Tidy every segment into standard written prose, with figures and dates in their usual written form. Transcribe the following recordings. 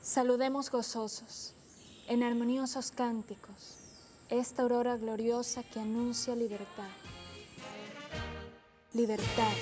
Saludemos gozosos, en armoniosos cánticos, esta aurora gloriosa que anuncia libertad. Libertad.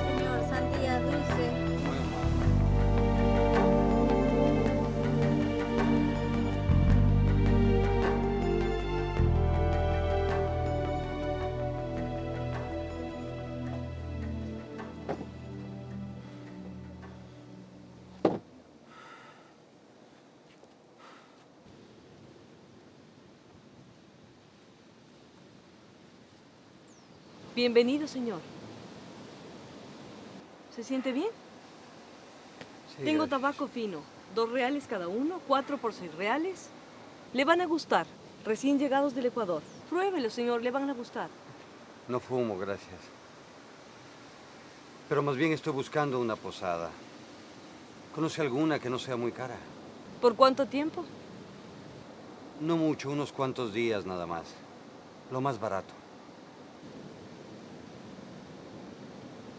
Señor, sandía dulce. Bienvenido, señor. ¿Se siente bien? Sí, Tengo gracias. tabaco fino, 2 reales cada uno, 4 por 6 reales. Le van a gustar, recién llegados del Ecuador. Pruébelo, señor, le van a gustar. No fumo, gracias. Pero más bien estoy buscando una posada. ¿Conoce alguna que no sea muy cara? ¿Por cuánto tiempo? No mucho, unos cuantos días nada más. Lo más barato.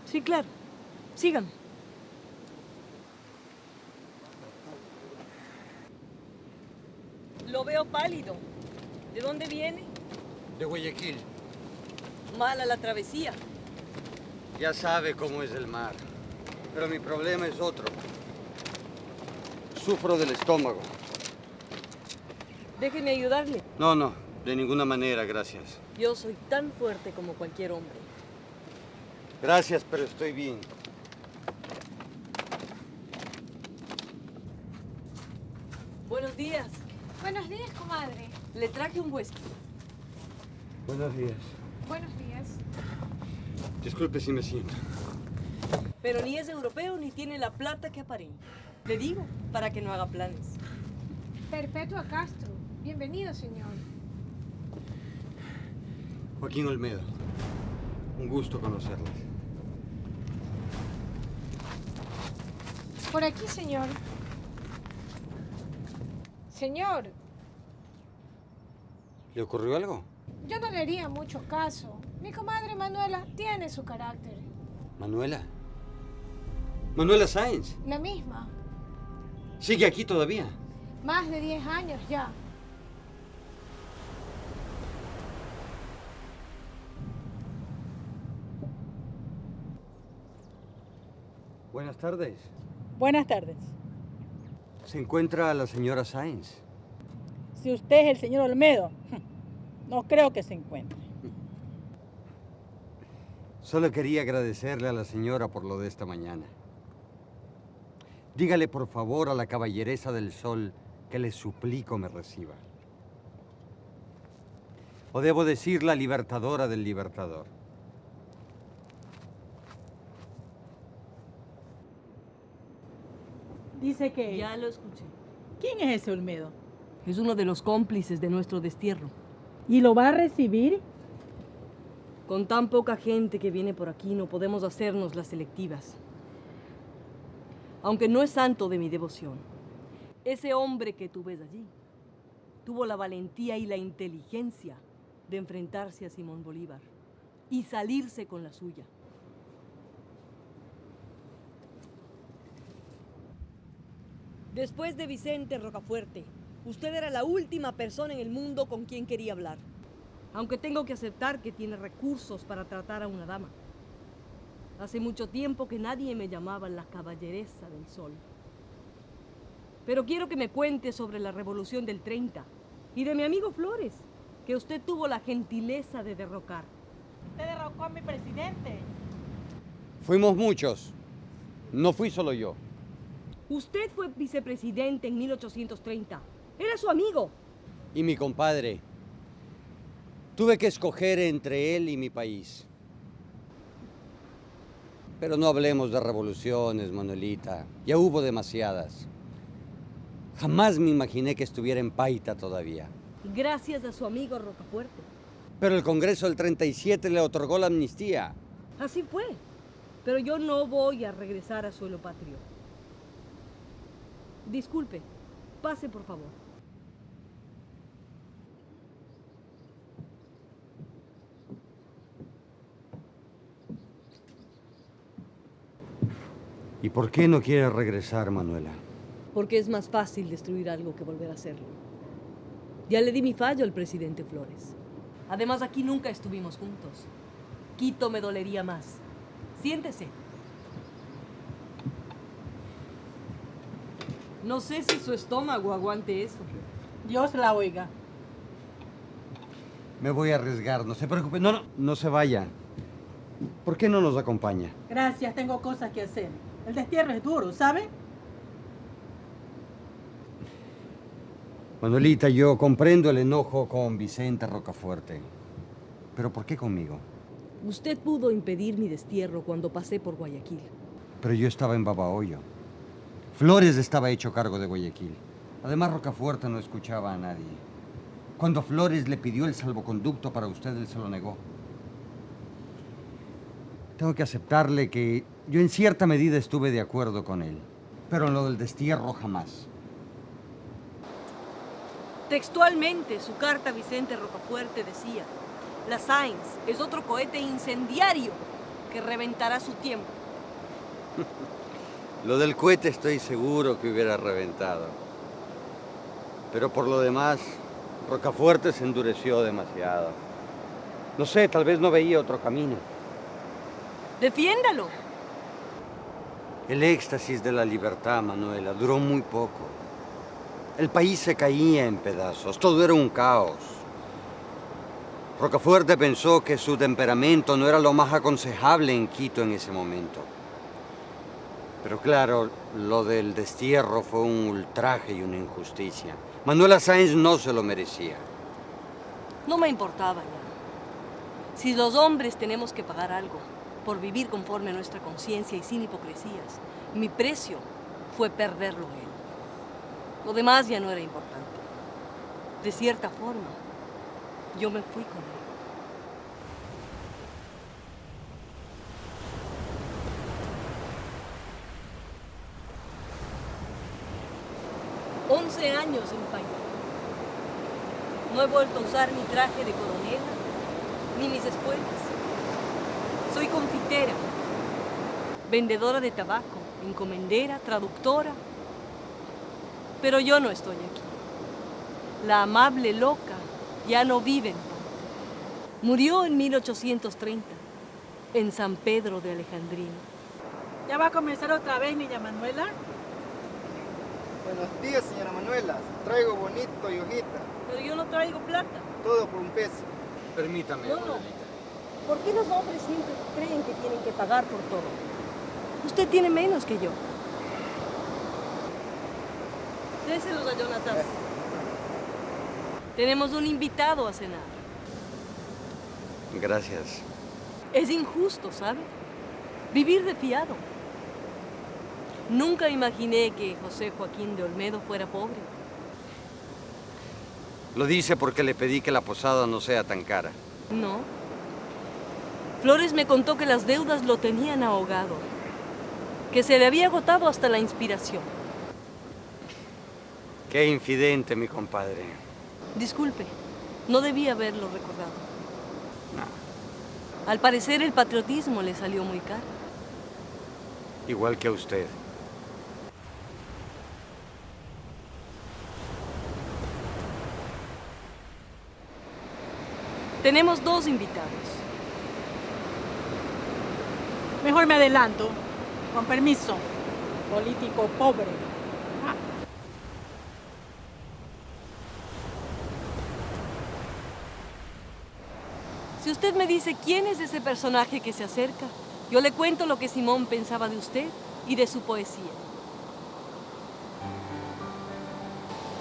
Sí, claro. Sígame. Lo veo pálido. ¿De dónde viene? De Guayaquil. Mala la travesía. Ya sabe cómo es el mar. Pero mi problema es otro. Sufro del estómago. Déjeme ayudarle. No, de ninguna manera, gracias. Yo soy tan fuerte como cualquier hombre. Gracias, pero estoy bien. Buenos días. Buenos días, comadre. Le traje un whisky. Buenos días. Buenos días. Disculpe si me siento. Pero ni es europeo ni tiene la plata que aparenta. Le digo, para que no haga planes. Perpetua Castro. Bienvenido, señor. Joaquín Olmedo. Un gusto conocerles. Por aquí, señor. Señor, ¿Le ocurrió algo? yo no le haría mucho caso. Mi comadre Manuela tiene su carácter. ¿Manuela? ¿Manuela Sáenz? La misma. ¿Sigue aquí todavía? Más de 10 años ya. Buenas tardes. Buenas tardes. ¿Se encuentra la señora Sáenz? Si usted es el señor Olmedo, no creo que se encuentre. Solo quería agradecerle a la señora por lo de esta mañana. Dígale por favor a la caballeresa del sol que le suplico me reciba. O debo decir la libertadora del libertador. Dice que... Ya lo escuché. ¿Quién es ese Olmedo? Es uno de los cómplices de nuestro destierro. ¿Y lo va a recibir? Con tan poca gente que viene por aquí, no podemos hacernos las selectivas. Aunque no es santo de mi devoción, ese hombre que tú ves allí tuvo la valentía y la inteligencia de enfrentarse a Simón Bolívar y salirse con la suya. Después de Vicente Rocafuerte, usted era la última persona en el mundo con quien quería hablar. Aunque tengo que aceptar que tiene recursos para tratar a una dama. Hace mucho tiempo que nadie me llamaba la caballeresa del sol. Pero quiero que me cuente sobre la revolución del 30 y de mi amigo Flores, que usted tuvo la gentileza de derrocar. Usted derrocó a mi presidente. Fuimos muchos. No fui solo yo. Usted fue vicepresidente en 1830. Era su amigo. Y mi compadre. Tuve que escoger entre él y mi país. Pero no hablemos de revoluciones, Manuelita. Ya hubo demasiadas. Jamás me imaginé que estuviera en Paita todavía. Gracias a su amigo Rocafuerte. Pero el Congreso del 37 le otorgó la amnistía. Así fue. Pero yo no voy a regresar a suelo patrio. Disculpe. Pase, por favor. ¿Y por qué no quiere regresar, Manuela? Porque es más fácil destruir algo que volver a hacerlo. Ya le di mi fallo al presidente Flores. Además, aquí nunca estuvimos juntos. Quito me dolería más. Siéntese. No sé si su estómago aguante eso. Dios la oiga. Me voy a arriesgar, no se preocupe. No se vaya. ¿Por qué no nos acompaña? Gracias, tengo cosas que hacer. El destierro es duro, ¿sabe? Manuelita, yo comprendo el enojo con Vicente Rocafuerte. ¿Pero por qué conmigo? Usted pudo impedir mi destierro cuando pasé por Guayaquil. Pero yo estaba en Babahoyo. Flores estaba hecho cargo de Guayaquil. Además, Rocafuerte no escuchaba a nadie. Cuando Flores le pidió el salvoconducto para usted, él se lo negó. Tengo que aceptarle que yo en cierta medida estuve de acuerdo con él. Pero en lo del destierro jamás. Textualmente, su carta a Vicente Rocafuerte decía: la Sáenz es otro cohete incendiario que reventará su tiempo. Lo del cohete estoy seguro que hubiera reventado. Pero por lo demás, Rocafuerte se endureció demasiado. No sé, tal vez no veía otro camino. ¡Defiéndalo! El éxtasis de la libertad, Manuela, duró muy poco. El país se caía en pedazos, todo era un caos. Rocafuerte pensó que su temperamento no era lo más aconsejable en Quito en ese momento. Pero claro, lo del destierro fue un ultraje y una injusticia. Manuela Sáenz no se lo merecía. No me importaba ya. Si los hombres tenemos que pagar algo por vivir conforme a nuestra conciencia y sin hipocresías, mi precio fue perderlo a él. Lo demás ya no era importante. De cierta forma, yo me fui con él. 11 años en Paita. No he vuelto a usar mi traje de coronela, ni mis espuelas. Soy confitera, vendedora de tabaco, encomendera, traductora. Pero yo no estoy aquí. La amable loca ya no vive en Paita. Murió en 1830, en San Pedro de Alejandrina. ¿Ya va a comenzar otra vez, niña Manuela? Buenos días, señora Manuela. Traigo bonito y hojita. Pero yo no traigo plata. Todo por un peso. Permítame, No, no. Manuelita. ¿Por qué los hombres siempre creen que tienen que pagar por todo? Usted tiene menos que yo. Déselos a Jonathan. Tenemos un invitado a cenar. Gracias. Es injusto, ¿sabe? Vivir de fiado. Nunca imaginé que José Joaquín de Olmedo fuera pobre. Lo dice porque le pedí que la posada no sea tan cara. No. Flores me contó que las deudas lo tenían ahogado, que se le había agotado hasta la inspiración. Qué infidente, mi compadre. Disculpe, no debía haberlo recordado. Al parecer el patriotismo le salió muy caro. Igual que a usted. Tenemos dos invitados. Mejor me adelanto. Con permiso. Político pobre. Ah, Si usted me dice quién es ese personaje que se acerca, yo le cuento lo que Simón pensaba de usted y de su poesía.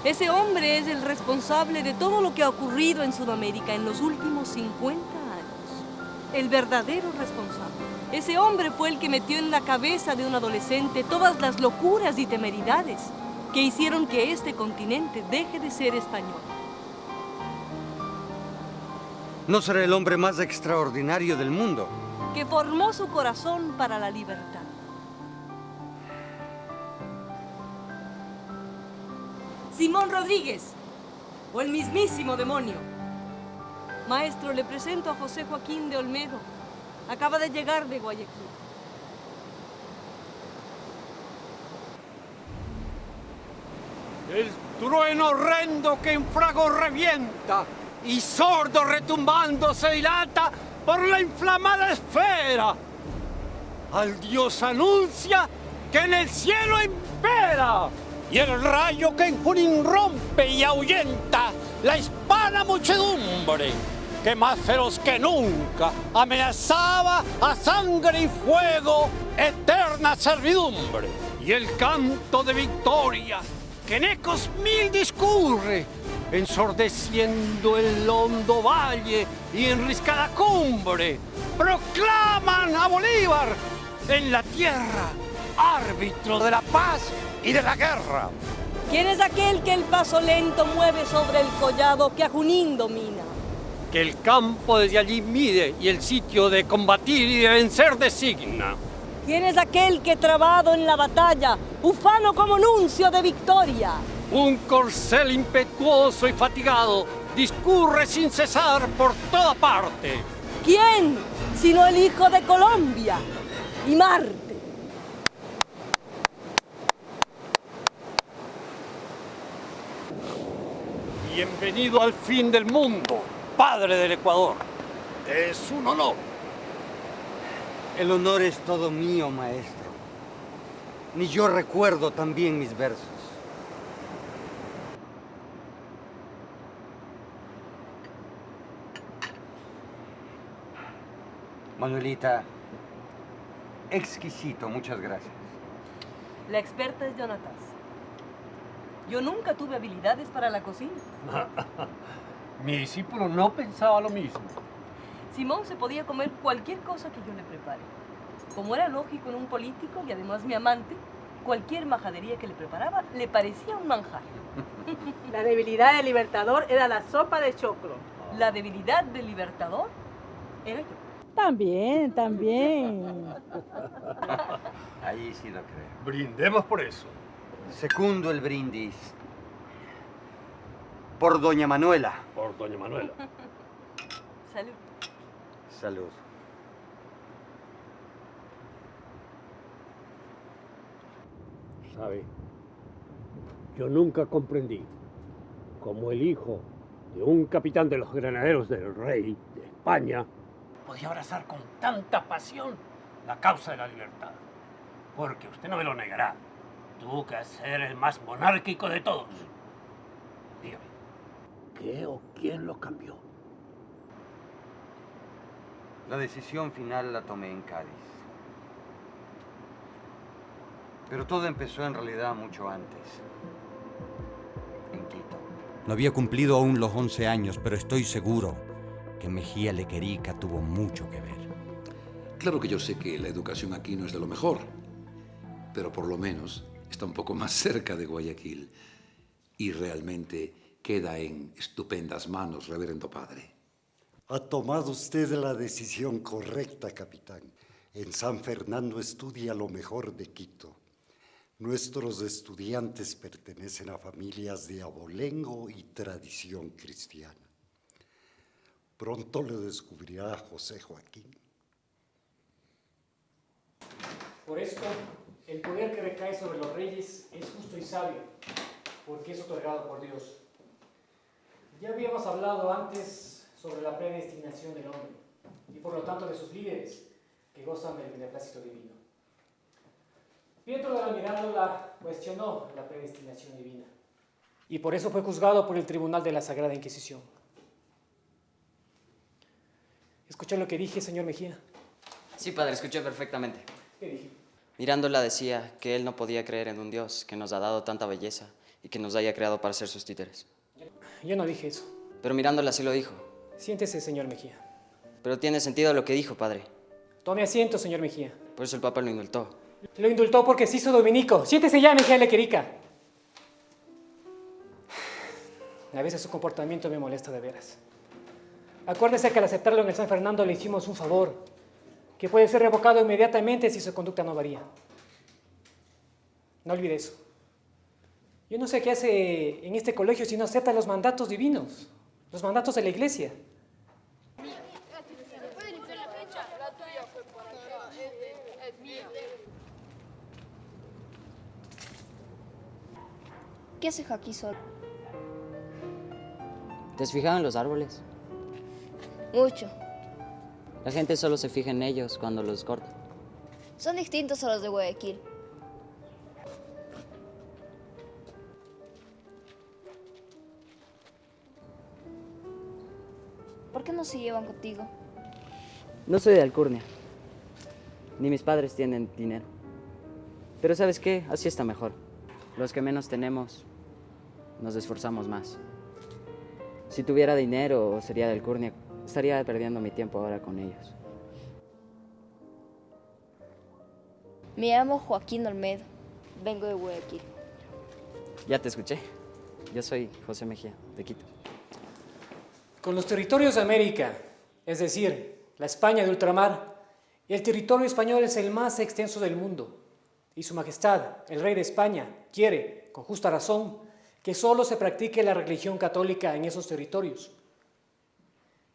Ese hombre es el responsable de todo lo que ha ocurrido en Sudamérica en los últimos 50 años. El verdadero responsable. Ese hombre fue el que metió en la cabeza de un adolescente todas las locuras y temeridades que hicieron que este continente deje de ser español. No será el hombre más extraordinario del mundo. Que formó su corazón para la libertad. Simón Rodríguez, o el mismísimo demonio. Maestro, le presento a José Joaquín de Olmedo. Acaba de llegar de Guayaquil. El trueno horrendo que en frago revienta y sordo retumbando se dilata por la inflamada esfera. Al Dios anuncia que en el cielo impera. Y el rayo que en Junín rompe y ahuyenta la hispana muchedumbre, que más feroz que nunca amenazaba a sangre y fuego eterna servidumbre. Y el canto de victoria, que en ecos mil discurre, ensordeciendo el hondo valle y enriscada cumbre, proclaman a Bolívar en la tierra, árbitro de la paz y de la guerra. ¿Quién es aquel que el paso lento mueve sobre el collado que a Junín domina? Que el campo desde allí mide y el sitio de combatir y de vencer designa. ¿Quién es aquel que trabado en la batalla, ufano como nuncio de victoria? Un corcel impetuoso y fatigado discurre sin cesar por toda parte. ¿Quién, sino el hijo de Colombia y Marte? Bienvenido al fin del mundo, padre del Ecuador. Es un honor. El honor es todo mío, maestro. Ni yo recuerdo tan bien mis versos. Manuelita, exquisito, muchas gracias. La experta es Jonathan. Yo nunca tuve habilidades para la cocina. Mi discípulo no pensaba lo mismo. Simón se podía comer cualquier cosa que yo le prepare. Como era lógico en un político y además mi amante, cualquier majadería que le preparaba le parecía un manjar. la debilidad del Libertador era la sopa de choclo. La debilidad del Libertador era yo. También, también. Ahí sí lo creo. Brindemos por eso. Secundo el brindis. Por doña Manuela. Por doña Manuela. Salud. Salud. ¿Sabe? Yo nunca comprendí cómo el hijo de un capitán de los granaderos del rey de España podía abrazar con tanta pasión la causa de la libertad. Porque usted no me lo negará. Tuvo que ser el más monárquico de todos. Dígame, ¿qué o quién lo cambió? La decisión final la tomé en Cádiz. Pero todo empezó en realidad mucho antes. En Quito. No había cumplido aún los 11 años, pero estoy seguro que Mejía Lequerica tuvo mucho que ver. Claro que yo sé que la educación aquí no es de lo mejor, pero por lo menos está un poco más cerca de Guayaquil y realmente queda en estupendas manos, reverendo padre. Ha tomado usted la decisión correcta, capitán. En San Fernando estudia lo mejor de Quito. Nuestros estudiantes pertenecen a familias de abolengo y tradición cristiana. Pronto le descubrirá José Joaquín. Por esto, el poder que recae sobre los reyes es justo y sabio, porque es otorgado por Dios. Ya habíamos hablado antes sobre la predestinación del hombre, y por lo tanto de sus líderes, que gozan del beneplácito divino. Pietro de la Mirandola cuestionó la predestinación divina, y por eso fue juzgado por el Tribunal de la Sagrada Inquisición. ¿Escuchó lo que dije, señor Mejía? Sí, padre, escuché perfectamente. ¿Qué dije? Mirándola decía que él no podía creer en un Dios que nos ha dado tanta belleza y que nos haya creado para ser sus títeres. Yo no dije eso. Pero Mirándola sí lo dijo. Siéntese, señor Mejía. Pero tiene sentido lo que dijo, padre. Tome asiento, señor Mejía. Por eso el Papa lo indultó. Lo indultó porque se hizo dominico. Siéntese ya, Mejía Lequerica. A veces su comportamiento me molesta de veras. Acuérdese que al aceptarlo en el San Fernando le hicimos un favor, que puede ser revocado inmediatamente si su conducta no varía. No olvide eso. Yo no sé qué hace en este colegio si no acepta los mandatos divinos, los mandatos de la iglesia. ¿Qué hace aquí solo? ¿Te has fijado en los árboles? Mucho. La gente solo se fija en ellos cuando los corta. Son distintos a los de Guayaquil. ¿Por qué no se llevan contigo? No soy de Alcurnia. Ni mis padres tienen dinero. Pero ¿sabes qué? Así está mejor. Los que menos tenemos, nos esforzamos más. Si tuviera dinero o sería de Alcurnia, estaría perdiendo mi tiempo ahora con ellos. Me llamo Joaquín Olmedo. Vengo de Guayaquil. Ya te escuché. Yo soy José Mejía, de Quito. Con los territorios de América, es decir, la España de ultramar, el territorio español es el más extenso del mundo. Y Su Majestad, el Rey de España, quiere, con justa razón, que solo se practique la religión católica en esos territorios.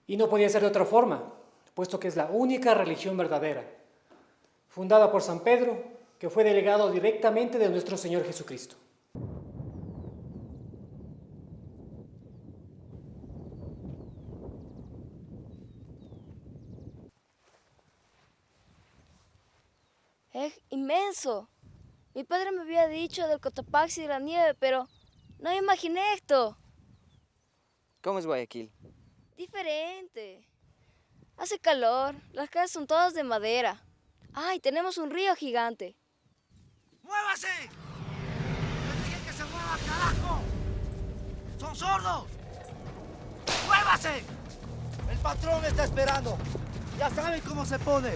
Y no podía ser de otra forma, puesto que es la única religión verdadera, fundada por San Pedro, que fue delegado directamente de nuestro Señor Jesucristo. Es inmenso. Mi padre me había dicho del Cotopaxi y de la nieve, pero no me imaginé esto. ¿Cómo es Guayaquil? Diferente. Hace calor, las casas son todas de madera. ¡Ay, tenemos un río gigante! ¡Muévase! ¡Les dije que se mueva, carajo! ¡Son sordos! ¡Muévase! El patrón está esperando. Ya saben cómo se pone.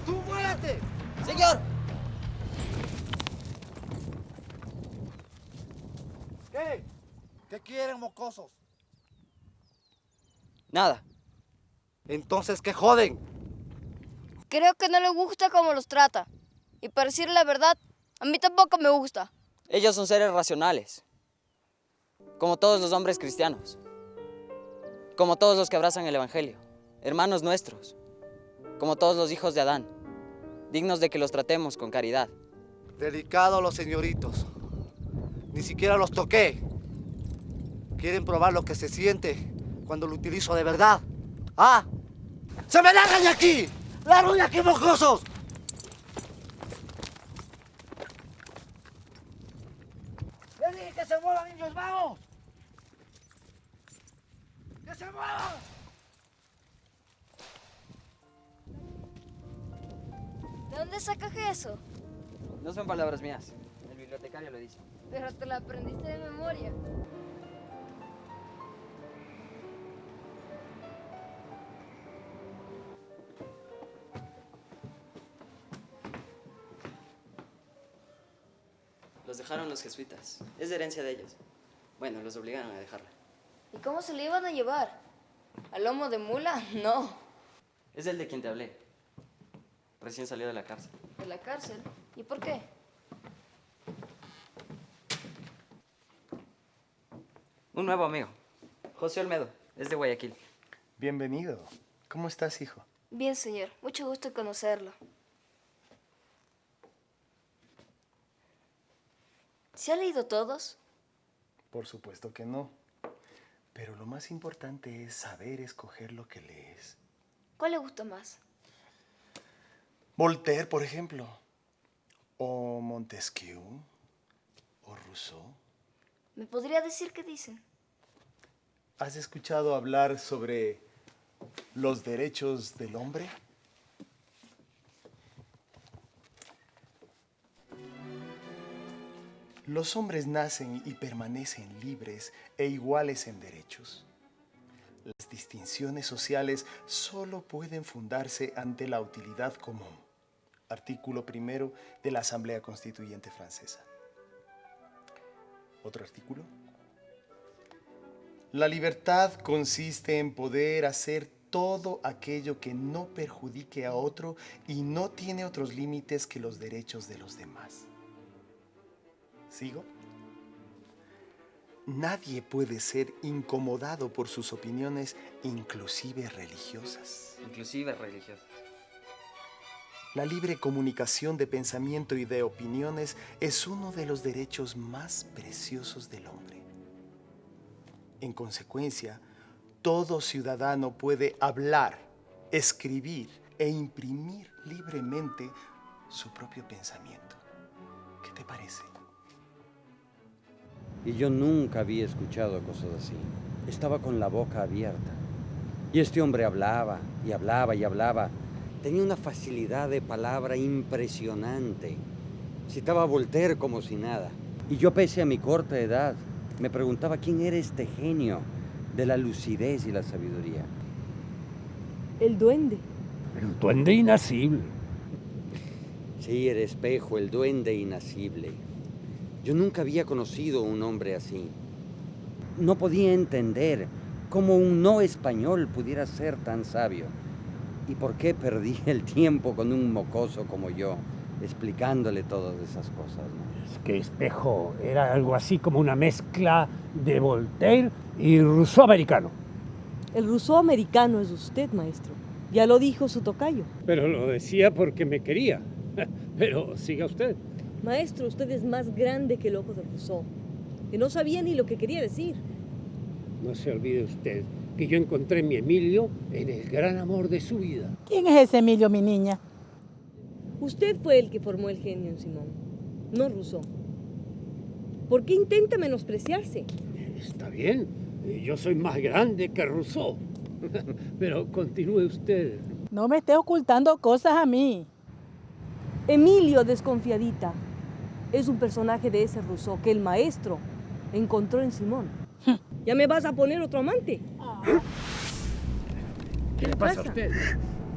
¡Tú muévete! ¡Señor! ¿Qué? ¿Qué quieren, mocosos? Nada. Entonces, ¿qué joden? Creo que no le gusta cómo los trata. Y para decir la verdad, a mí tampoco me gusta. Ellos son seres racionales, como todos los hombres cristianos, como todos los que abrazan el Evangelio, hermanos nuestros, como todos los hijos de Adán, dignos de que los tratemos con caridad. Delicado los señoritos. Ni siquiera los toqué. Quieren probar lo que se siente cuando lo utilizo de verdad. ¡Ah! ¡Se me largan de aquí! ¡Largo de aquí, mocosos! que se muevan, niños, vamos! ¡Que se muevan! ¿De dónde sacas eso? No son palabras mías. El bibliotecario lo dice. Pero te la aprendiste de memoria. Los dejaron los jesuitas. Es de herencia de ellos. Bueno, los obligaron a dejarla. ¿Y cómo se le iban a llevar? ¿Al lomo de mula? No. Es el de quien te hablé. Recién salió de la cárcel. ¿De la cárcel? ¿Y por qué? Un nuevo amigo. José Olmedo. Es de Guayaquil. Bienvenido. ¿Cómo estás, hijo? Bien, señor. Mucho gusto en conocerlo. ¿Se ha leído todos? Por supuesto que no. Pero lo más importante es saber escoger lo que lees. ¿Cuál le gusta más? Voltaire, por ejemplo. O Montesquieu. O Rousseau. ¿Me podría decir qué dicen? ¿Has escuchado hablar sobre los derechos del hombre? Los hombres nacen y permanecen libres e iguales en derechos. Las distinciones sociales solo pueden fundarse ante la utilidad común. Artículo 1 de la Asamblea Constituyente Francesa. ¿Otro artículo? La libertad consiste en poder hacer todo aquello que no perjudique a otro y no tiene otros límites que los derechos de los demás. ¿Sigo? Nadie puede ser incomodado por sus opiniones, inclusive religiosas. Inclusive religiosas. La libre comunicación de pensamiento y de opiniones es uno de los derechos más preciosos del hombre. En consecuencia, todo ciudadano puede hablar, escribir e imprimir libremente su propio pensamiento. ¿Qué te parece? Y yo nunca había escuchado cosas así. Estaba con la boca abierta. Y este hombre hablaba y hablaba y hablaba. Tenía una facilidad de palabra impresionante. Citaba a Voltaire como si nada. Y yo, pese a mi corta edad, me preguntaba quién era este genio de la lucidez y la sabiduría. El duende. El duende inasible. Sí, el espejo, el duende inasible. Yo nunca había conocido un hombre así. No podía entender cómo un no español pudiera ser tan sabio. ¿Y por qué perdí el tiempo con un mocoso como yo, explicándole todas esas cosas, ¿no? Es que Espejo era algo así como una mezcla de Voltaire y Rousseau americano. El Rousseau americano es usted, maestro. Ya lo dijo su tocayo. Pero lo decía porque me quería. Pero siga usted. Maestro, usted es más grande que el ojo de Rousseau, que no sabía ni lo que quería decir. No se olvide usted que yo encontré mi Emilio en el gran amor de su vida. ¿Quién es ese Emilio, mi niña? Usted fue el que formó el genio en Simón, no Rousseau. ¿Por qué intenta menospreciarse? Está bien, yo soy más grande que Rousseau. Pero continúe usted. No me esté ocultando cosas a mí. Emilio Desconfiadita es un personaje de ese Rousseau que el maestro encontró en Simón. ¿Ya me vas a poner otro amante? ¿Qué le pasa a usted?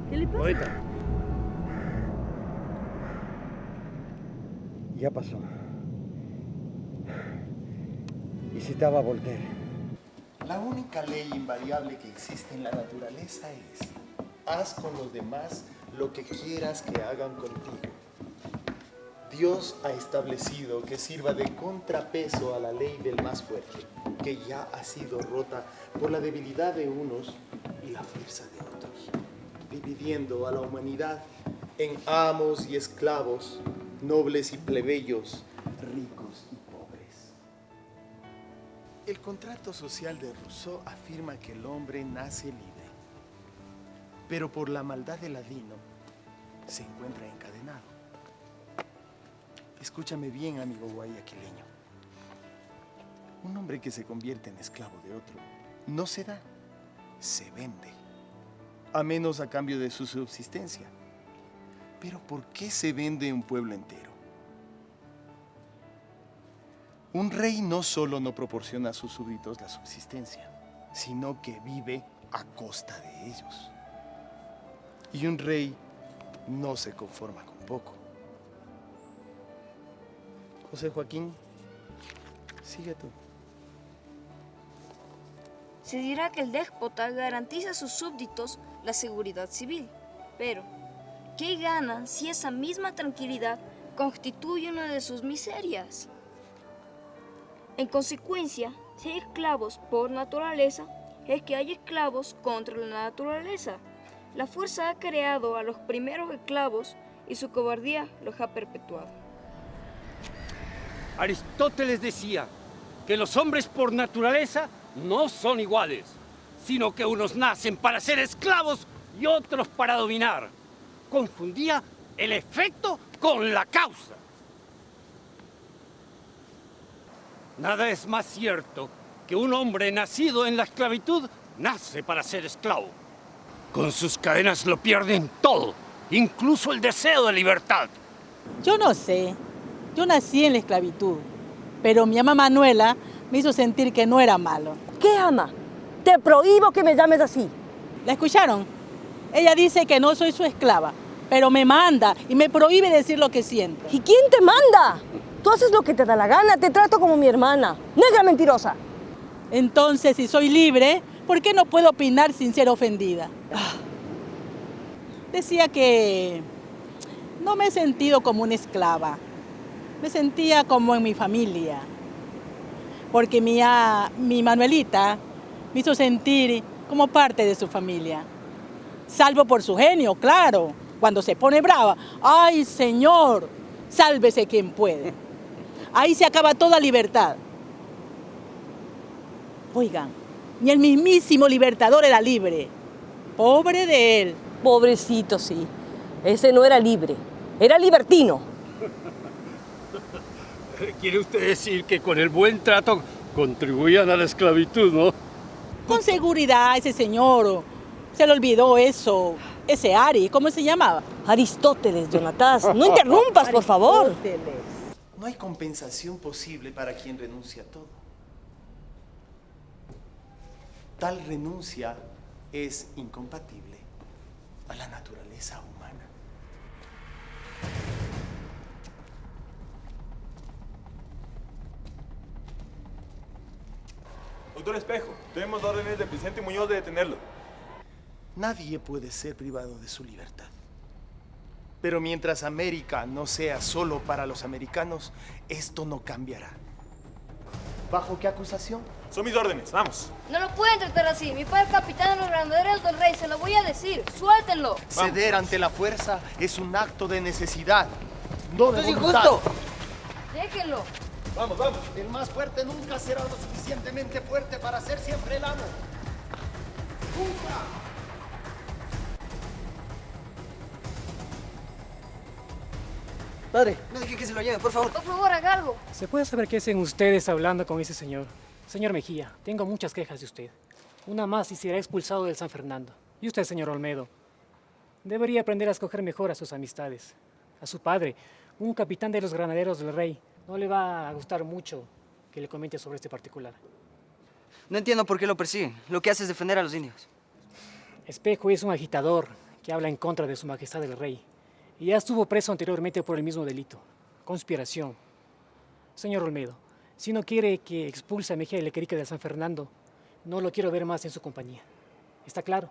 ¿Qué le pasa? Poeta. Ya pasó. Y citaba a Voltaire. La única ley invariable que existe en la naturaleza es: haz con los demás lo que quieras que hagan contigo. Dios ha establecido que sirva de contrapeso a la ley del más fuerte, que ya ha sido rota por la debilidad de unos y la fuerza de otros, dividiendo a la humanidad en amos y esclavos, nobles y plebeyos, ricos y pobres. El contrato social de Rousseau afirma que el hombre nace libre, pero por la maldad del ladino se encuentra encadenado. Escúchame bien, amigo guayaquileño. Un hombre que se convierte en esclavo de otro no se da, se vende, a menos a cambio de su subsistencia. Pero ¿por qué se vende un pueblo entero? Un rey no solo no proporciona a sus súbditos la subsistencia, sino que vive a costa de ellos. Y un rey no se conforma con poco. José Joaquín, sigue tú. Se dirá que el déspota garantiza a sus súbditos la seguridad civil, pero ¿qué ganan si esa misma tranquilidad constituye una de sus miserias? En consecuencia, si hay esclavos por naturaleza, es que hay esclavos contra la naturaleza. La fuerza ha creado a los primeros esclavos y su cobardía los ha perpetuado. Aristóteles decía que los hombres por naturaleza no son iguales, sino que unos nacen para ser esclavos y otros para dominar. Confundía el efecto con la causa. Nada es más cierto que un hombre nacido en la esclavitud nace para ser esclavo. Con sus cadenas lo pierden todo, incluso el deseo de libertad. Yo no sé. Yo nací en la esclavitud, pero mi ama Manuela me hizo sentir que no era malo. ¿Qué ama? Te prohíbo que me llames así. ¿La escucharon? Ella dice que no soy su esclava, pero me manda y me prohíbe decir lo que siento. ¿Y quién te manda? Tú haces lo que te da la gana, te trato como mi hermana. Negra mentirosa. Entonces, si soy libre, ¿por qué no puedo opinar sin ser ofendida? Decía que no me he sentido como una esclava. Me sentía como en mi familia. Porque mi Manuelita me hizo sentir como parte de su familia. Salvo por su genio, claro. Cuando se pone brava, ¡ay, señor! Sálvese quien puede. Ahí se acaba toda libertad. Oigan, ni el mismísimo Libertador era libre. Pobre de él. Pobrecito, sí. Ese no era libre, era libertino. ¿Quiere usted decir que con el buen trato contribuían a la esclavitud, no? Con seguridad, ese señor. Se le olvidó eso. Ese Ari, ¿cómo se llamaba? Aristóteles, Jonatas. No interrumpas, por favor. No hay compensación posible para quien renuncia a todo. Tal renuncia es incompatible a la naturaleza humana. Doctor Espejo, tenemos órdenes de Vicente Muñoz de detenerlo. Nadie puede ser privado de su libertad. Pero mientras América no sea solo para los americanos, esto no cambiará. ¿Bajo qué acusación? Son mis órdenes, vamos. No lo pueden tratar así. Mi padre es capitán de los granaderos del rey. Se lo voy a decir. Suéltenlo. Ceder ante la fuerza es un acto de necesidad, no de ¡Esto es voluntad. injusto! Déjenlo. Vamos, vamos. El más fuerte nunca será lo suficientemente fuerte para ser siempre el amo. ¡Nunca! Padre, no deje que se lo lleve, por favor. Por favor, haga algo. ¿Se puede saber qué hacen ustedes hablando con ese señor? Señor Mejía, tengo muchas quejas de usted. Una más y será expulsado del San Fernando. Y usted, señor Olmedo, debería aprender a escoger mejor a sus amistades. A su padre, un capitán de los granaderos del rey, no le va a gustar mucho que le comente sobre este particular. No entiendo por qué lo persiguen. Lo que hace es defender a los indios. Espejo es un agitador que habla en contra de su majestad el rey. Y ya estuvo preso anteriormente por el mismo delito, conspiración. Señor Olmedo, si no quiere que expulse a Mejía y Lequerique de San Fernando, no lo quiero ver más en su compañía. ¿Está claro?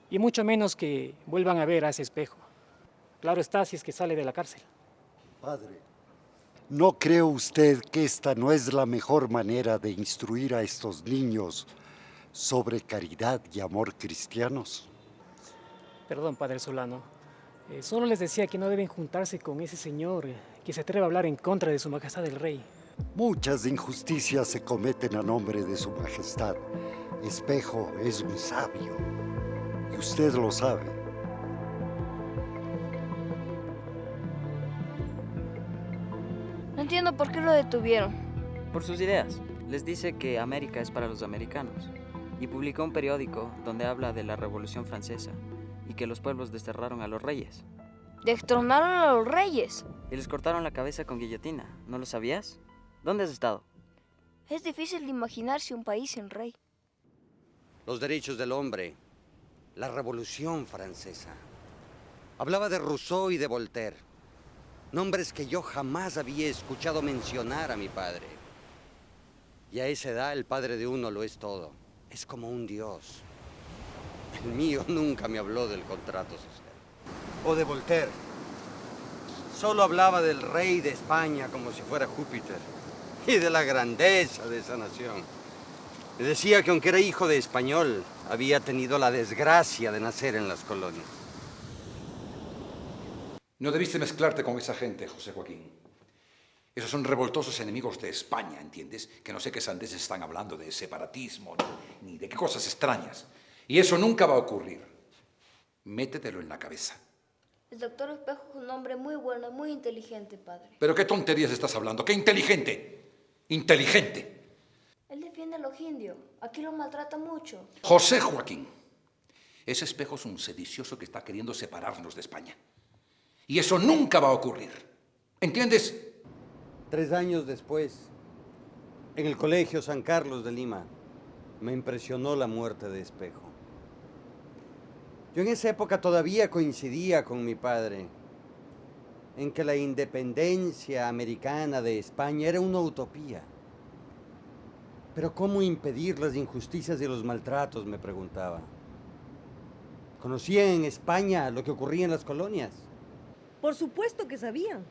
Y mucho menos que vuelvan a ver a ese Espejo. Claro está si es que sale de la cárcel. Padre, ¿no cree usted que esta no es la mejor manera de instruir a estos niños sobre caridad y amor cristianos? Perdón, Padre Solano. Solo les decía que no deben juntarse con ese señor que se atreve a hablar en contra de su majestad el rey. Muchas injusticias se cometen a nombre de su majestad. Espejo es un sabio, y usted lo sabe. No entiendo por qué lo detuvieron. Por sus ideas. Les dice que América es para los americanos. Y publicó un periódico donde habla de la Revolución Francesa y que los pueblos desterraron a los reyes. Destronaron a los reyes. Y les cortaron la cabeza con guillotina. ¿No lo sabías? ¿Dónde has estado? Es difícil de imaginarse un país sin rey. Los derechos del hombre, la Revolución Francesa. Hablaba de Rousseau y de Voltaire, nombres que yo jamás había escuchado mencionar a mi padre. Y a esa edad el padre de uno lo es todo. Es como un dios. El mío nunca me habló del contrato social. O de Voltaire. Solo hablaba del rey de España como si fuera Júpiter y de la grandeza de esa nación. Me decía que aunque era hijo de español, había tenido la desgracia de nacer en las colonias. No debiste mezclarte con esa gente, José Joaquín. Esos son revoltosos enemigos de España, ¿entiendes? Que no sé qué sandeces están hablando de separatismo, ni de qué cosas extrañas. Y eso nunca va a ocurrir. Métetelo en la cabeza. El doctor Espejo es un hombre muy bueno, muy inteligente, padre. ¿Pero qué tonterías estás hablando? ¡Qué inteligente! ¡Inteligente! Él defiende a los indios. Aquí los maltrata mucho. José Joaquín, ese Espejo es un sedicioso que está queriendo separarnos de España. Y eso nunca va a ocurrir. ¿Entiendes? 3 años después, en el Colegio San Carlos de Lima, me impresionó la muerte de Espejo. Yo en esa época todavía coincidía con mi padre en que la independencia americana de España era una utopía. Pero ¿cómo impedir las injusticias y los maltratos?, me preguntaba. ¿Conocían en España lo que ocurría en las colonias? Por supuesto que sabían.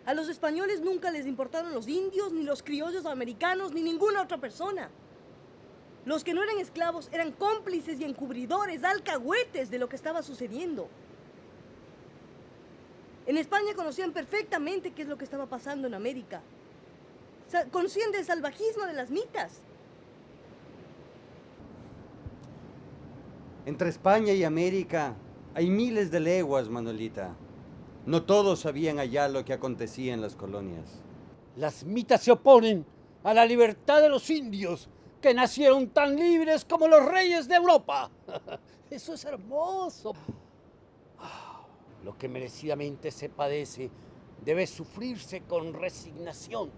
A los españoles nunca les importaron los indios, ni los criollos americanos, ni ninguna otra persona. Los que no eran esclavos eran cómplices y encubridores, alcahuetes de lo que estaba sucediendo. En España conocían perfectamente qué es lo que estaba pasando en América. Conocían del salvajismo de las mitas. Entre España y América hay miles de leguas, Manuelita. No todos sabían allá lo que acontecía en las colonias. Las mitas se oponen a la libertad de los indios, que nacieron tan libres como los reyes de Europa. Eso es hermoso. Lo que merecidamente se padece debe sufrirse con resignación.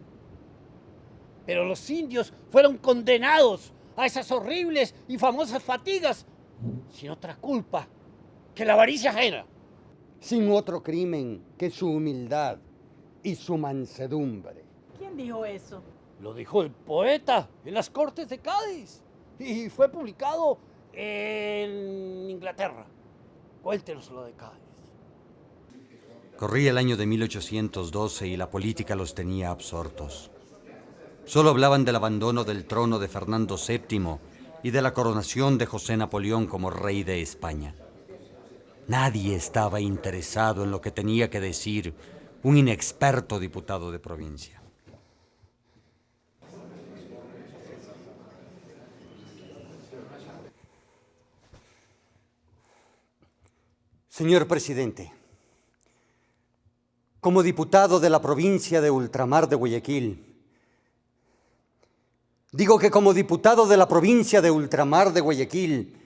Pero los indios fueron condenados a esas horribles y famosas fatigas sin otra culpa que la avaricia ajena. Sin otro crimen que su humildad y su mansedumbre. ¿Quién dijo eso? Lo dijo el poeta en las Cortes de Cádiz y fue publicado en Inglaterra. Cuéntenos lo de Cádiz. Corría el año de 1812 y la política los tenía absortos. Solo hablaban del abandono del trono de Fernando VII y de la coronación de José Napoleón como rey de España. Nadie estaba interesado en lo que tenía que decir un inexperto diputado de provincia. Señor presidente, como diputado de la provincia de ultramar de Guayaquil, digo que como diputado de la provincia de ultramar de Guayaquil,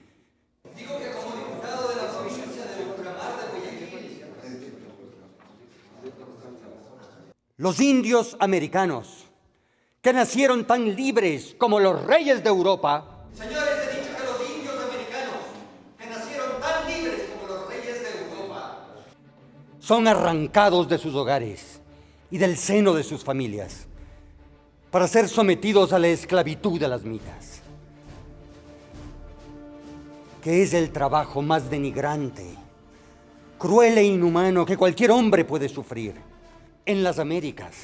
los indios americanos, que nacieron tan libres como los reyes de Europa. Señores, he dicho que los indios americanos, que nacieron tan libres como los reyes de Europa, son arrancados de sus hogares y del seno de sus familias para ser sometidos a la esclavitud de las mitas, que es el trabajo más denigrante, cruel e inhumano que cualquier hombre puede sufrir. En las Américas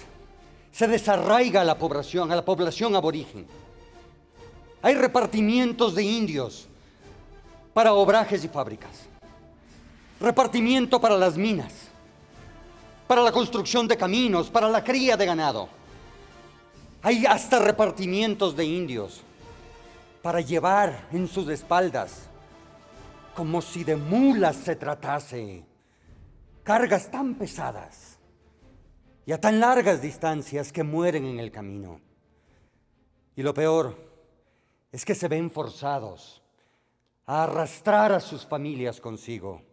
se desarraiga a la población aborigen. Hay repartimientos de indios para obrajes y fábricas, repartimiento para las minas, para la construcción de caminos, para la cría de ganado. Hay hasta repartimientos de indios para llevar en sus espaldas, como si de mulas se tratase, cargas tan pesadas y a tan largas distancias que mueren en el camino. Y lo peor es que se ven forzados a arrastrar a sus familias consigo,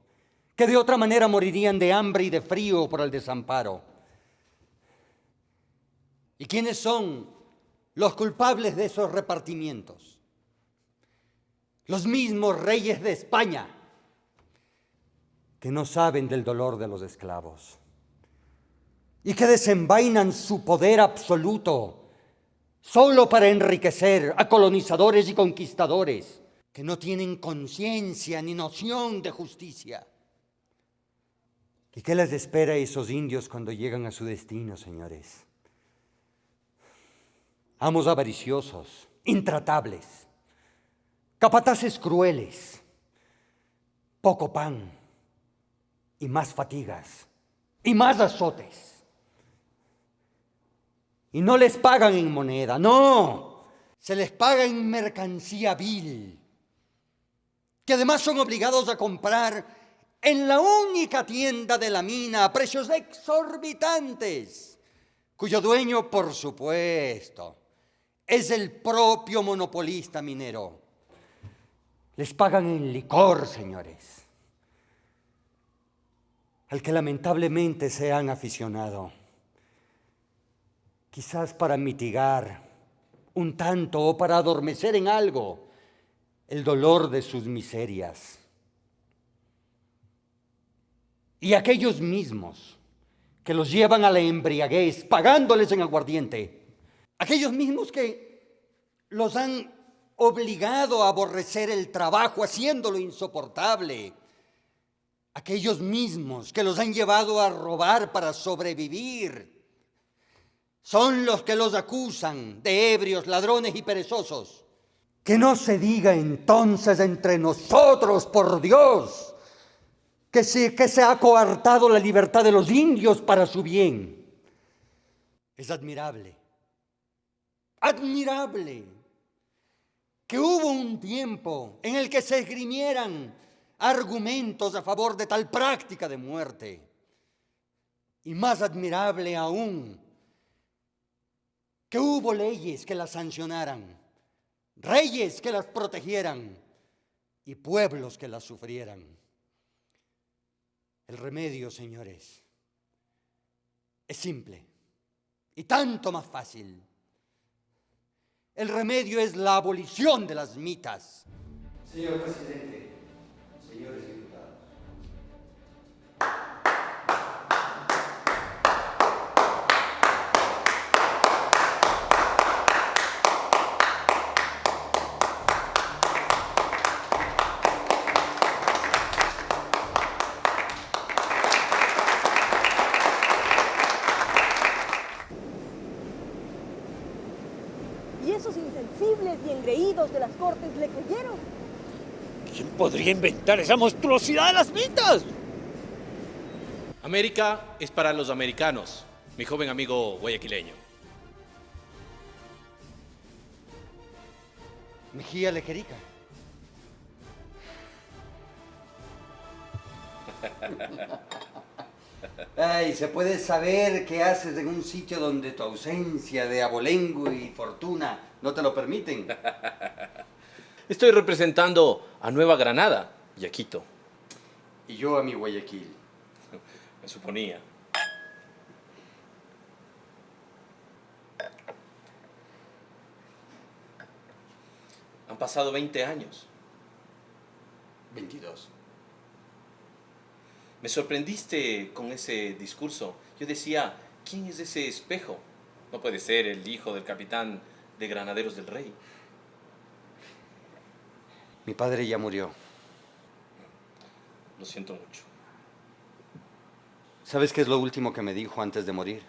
que de otra manera morirían de hambre y de frío por el desamparo. ¿Y quiénes son los culpables de esos repartimientos? Los mismos reyes de España, que no saben del dolor de los esclavos y que desenvainan su poder absoluto solo para enriquecer a colonizadores y conquistadores que no tienen conciencia ni noción de justicia. ¿Y qué les espera a esos indios cuando llegan a su destino, señores? Amos avariciosos, intratables, capataces crueles, poco pan y más fatigas y más azotes. Y no les pagan en moneda, no, se les paga en mercancía vil, que además son obligados a comprar en la única tienda de la mina a precios exorbitantes, cuyo dueño, por supuesto, es el propio monopolista minero. Les pagan en licor, señores, al que lamentablemente se han aficionado, quizás para mitigar un tanto o para adormecer en algo el dolor de sus miserias. Y aquellos mismos que los llevan a la embriaguez, pagándoles en aguardiente, aquellos mismos que los han obligado a aborrecer el trabajo, haciéndolo insoportable, aquellos mismos que los han llevado a robar para sobrevivir, son los que los acusan de ebrios, ladrones y perezosos. Que no se diga entonces entre nosotros, por Dios, que se ha coartado la libertad de los indios para su bien. Es admirable, admirable, que hubo un tiempo en el que se esgrimieran argumentos a favor de tal práctica de muerte. Y más admirable aún, que hubo leyes que las sancionaran, reyes que las protegieran y pueblos que las sufrieran. El remedio, señores, es simple y tanto más fácil. El remedio es la abolición de las mitas. Señor presidente, señores diputados. Y esos insensibles y engreídos de las cortes le creyeron. ¿Quién podría inventar esa monstruosidad de las mitas? América es para los americanos, mi joven amigo guayaquileño. Mejía Lequerica. Ay, ¿se puede saber qué haces en un sitio donde tu ausencia de abolengo y fortuna no te lo permiten? Estoy representando a Nueva Granada y a Quito. Y yo a mi Guayaquil. Me suponía. Han pasado 20 años. 22. Me sorprendiste con ese discurso. Yo decía, ¿quién es ese espejo? No puede ser el hijo del capitán de Granaderos del Rey. Mi padre ya murió. Lo siento mucho. ¿Sabes qué es lo último que me dijo antes de morir?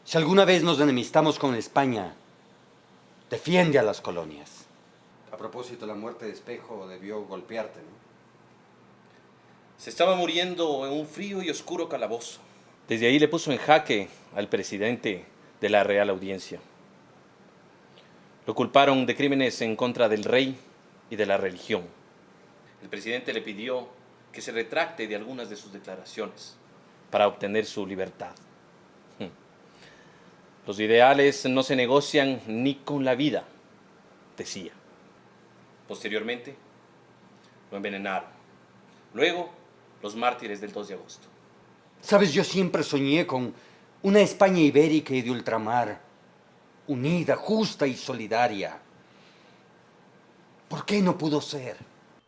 Si alguna vez nos enemistamos con España, defiende a las colonias. A propósito, la muerte de Espejo debió golpearte, ¿no? Se estaba muriendo en un frío y oscuro calabozo. Desde ahí le puso en jaque al presidente de la Real Audiencia. Lo culparon de crímenes en contra del rey y de la religión. El presidente le pidió que se retracte de algunas de sus declaraciones para obtener su libertad. Los ideales no se negocian ni con la vida, decía. Posteriormente, lo envenenaron. Luego, los mártires del 2 de agosto. Sabes, yo siempre soñé con una España ibérica y de ultramar, unida, justa y solidaria. ¿Por qué no pudo ser?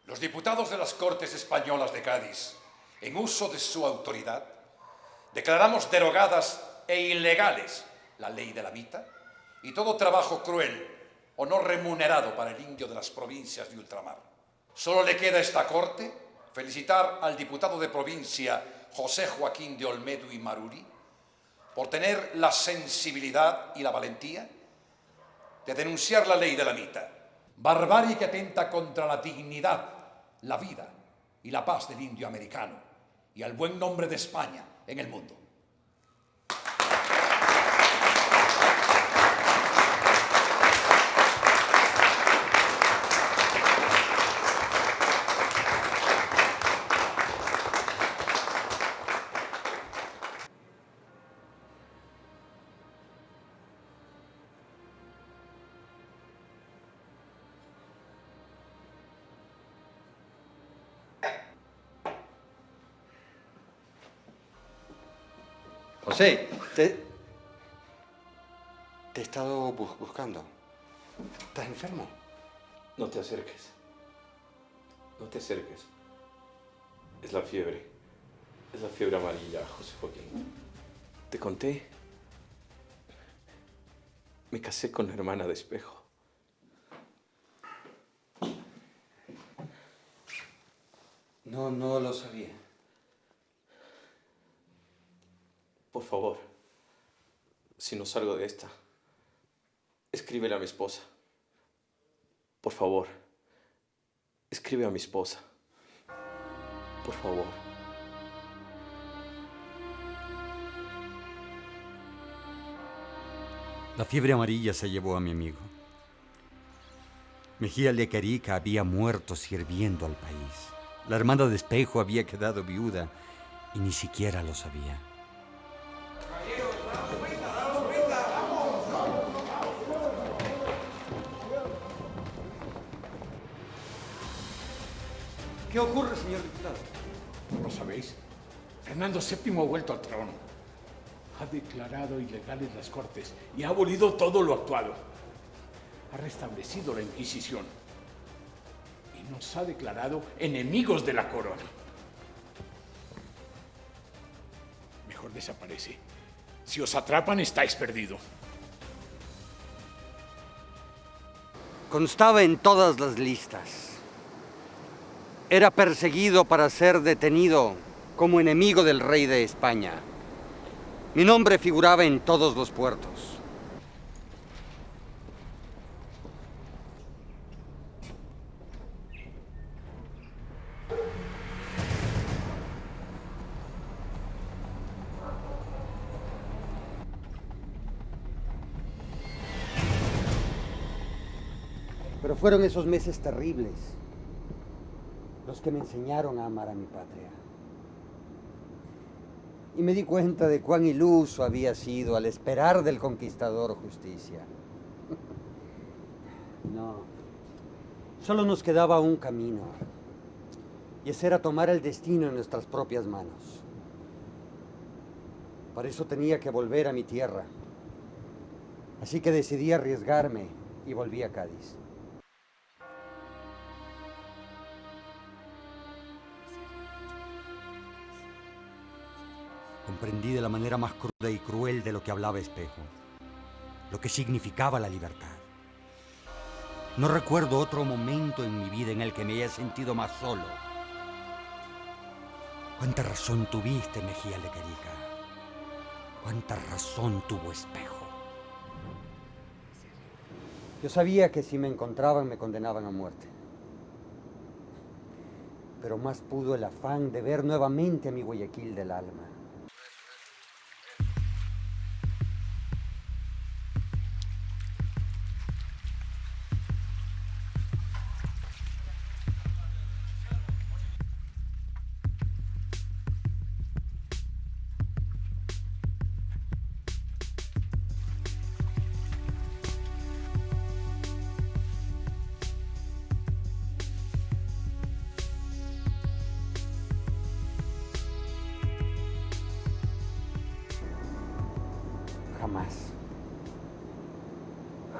Los diputados de las Cortes Españolas de Cádiz, en uso de su autoridad, declaramos derogadas e ilegales la ley de la mitad y todo trabajo cruel o no remunerado para el indio de las provincias de ultramar. Solo le queda a esta Corte felicitar al diputado de provincia José Joaquín de Olmedo y Maruri por tener la sensibilidad y la valentía de denunciar la ley de la mitad, barbarie que atenta contra la dignidad, la vida y la paz del indio americano y al buen nombre de España en el mundo. José, te he estado buscando. ¿Estás enfermo? No te acerques. No te acerques. Es la fiebre. Es la fiebre amarilla, José Joaquín. Te conté. Me casé con la hermana de Espejo. No lo sabía. Por favor, si no salgo de esta, escríbele a mi esposa. Por favor, escribe a mi esposa. Por favor. La fiebre amarilla se llevó a mi amigo. Mejía Lequerica había muerto sirviendo al país. La hermana de Espejo había quedado viuda y ni siquiera lo sabía. ¿Qué ocurre, señor diputado? ¿No lo sabéis? Fernando VII ha vuelto al trono. Ha declarado ilegales las Cortes y ha abolido todo lo actuado. Ha restablecido la Inquisición y nos ha declarado enemigos de la corona. Mejor desaparece. Si os atrapan, estáis perdidos. Constaba en todas las listas. Era perseguido para ser detenido como enemigo del rey de España. Mi nombre figuraba en todos los puertos. Pero fueron esos meses terribles los que me enseñaron a amar a mi patria. Y me di cuenta de cuán iluso había sido al esperar del conquistador justicia. No, solo nos quedaba un camino, y ese era tomar el destino en nuestras propias manos. Para eso tenía que volver a mi tierra. Así que decidí arriesgarme y volví a Cádiz. Comprendí de la manera más cruda y cruel de lo que hablaba Espejo, lo que significaba la libertad. No recuerdo otro momento en mi vida en el que me haya sentido más solo. ¿Cuánta razón tuviste, Mejía Lequerica? ¿Cuánta razón tuvo Espejo? Yo sabía que si me encontraban me condenaban a muerte. Pero más pudo el afán de ver nuevamente a mi Guayaquil del alma.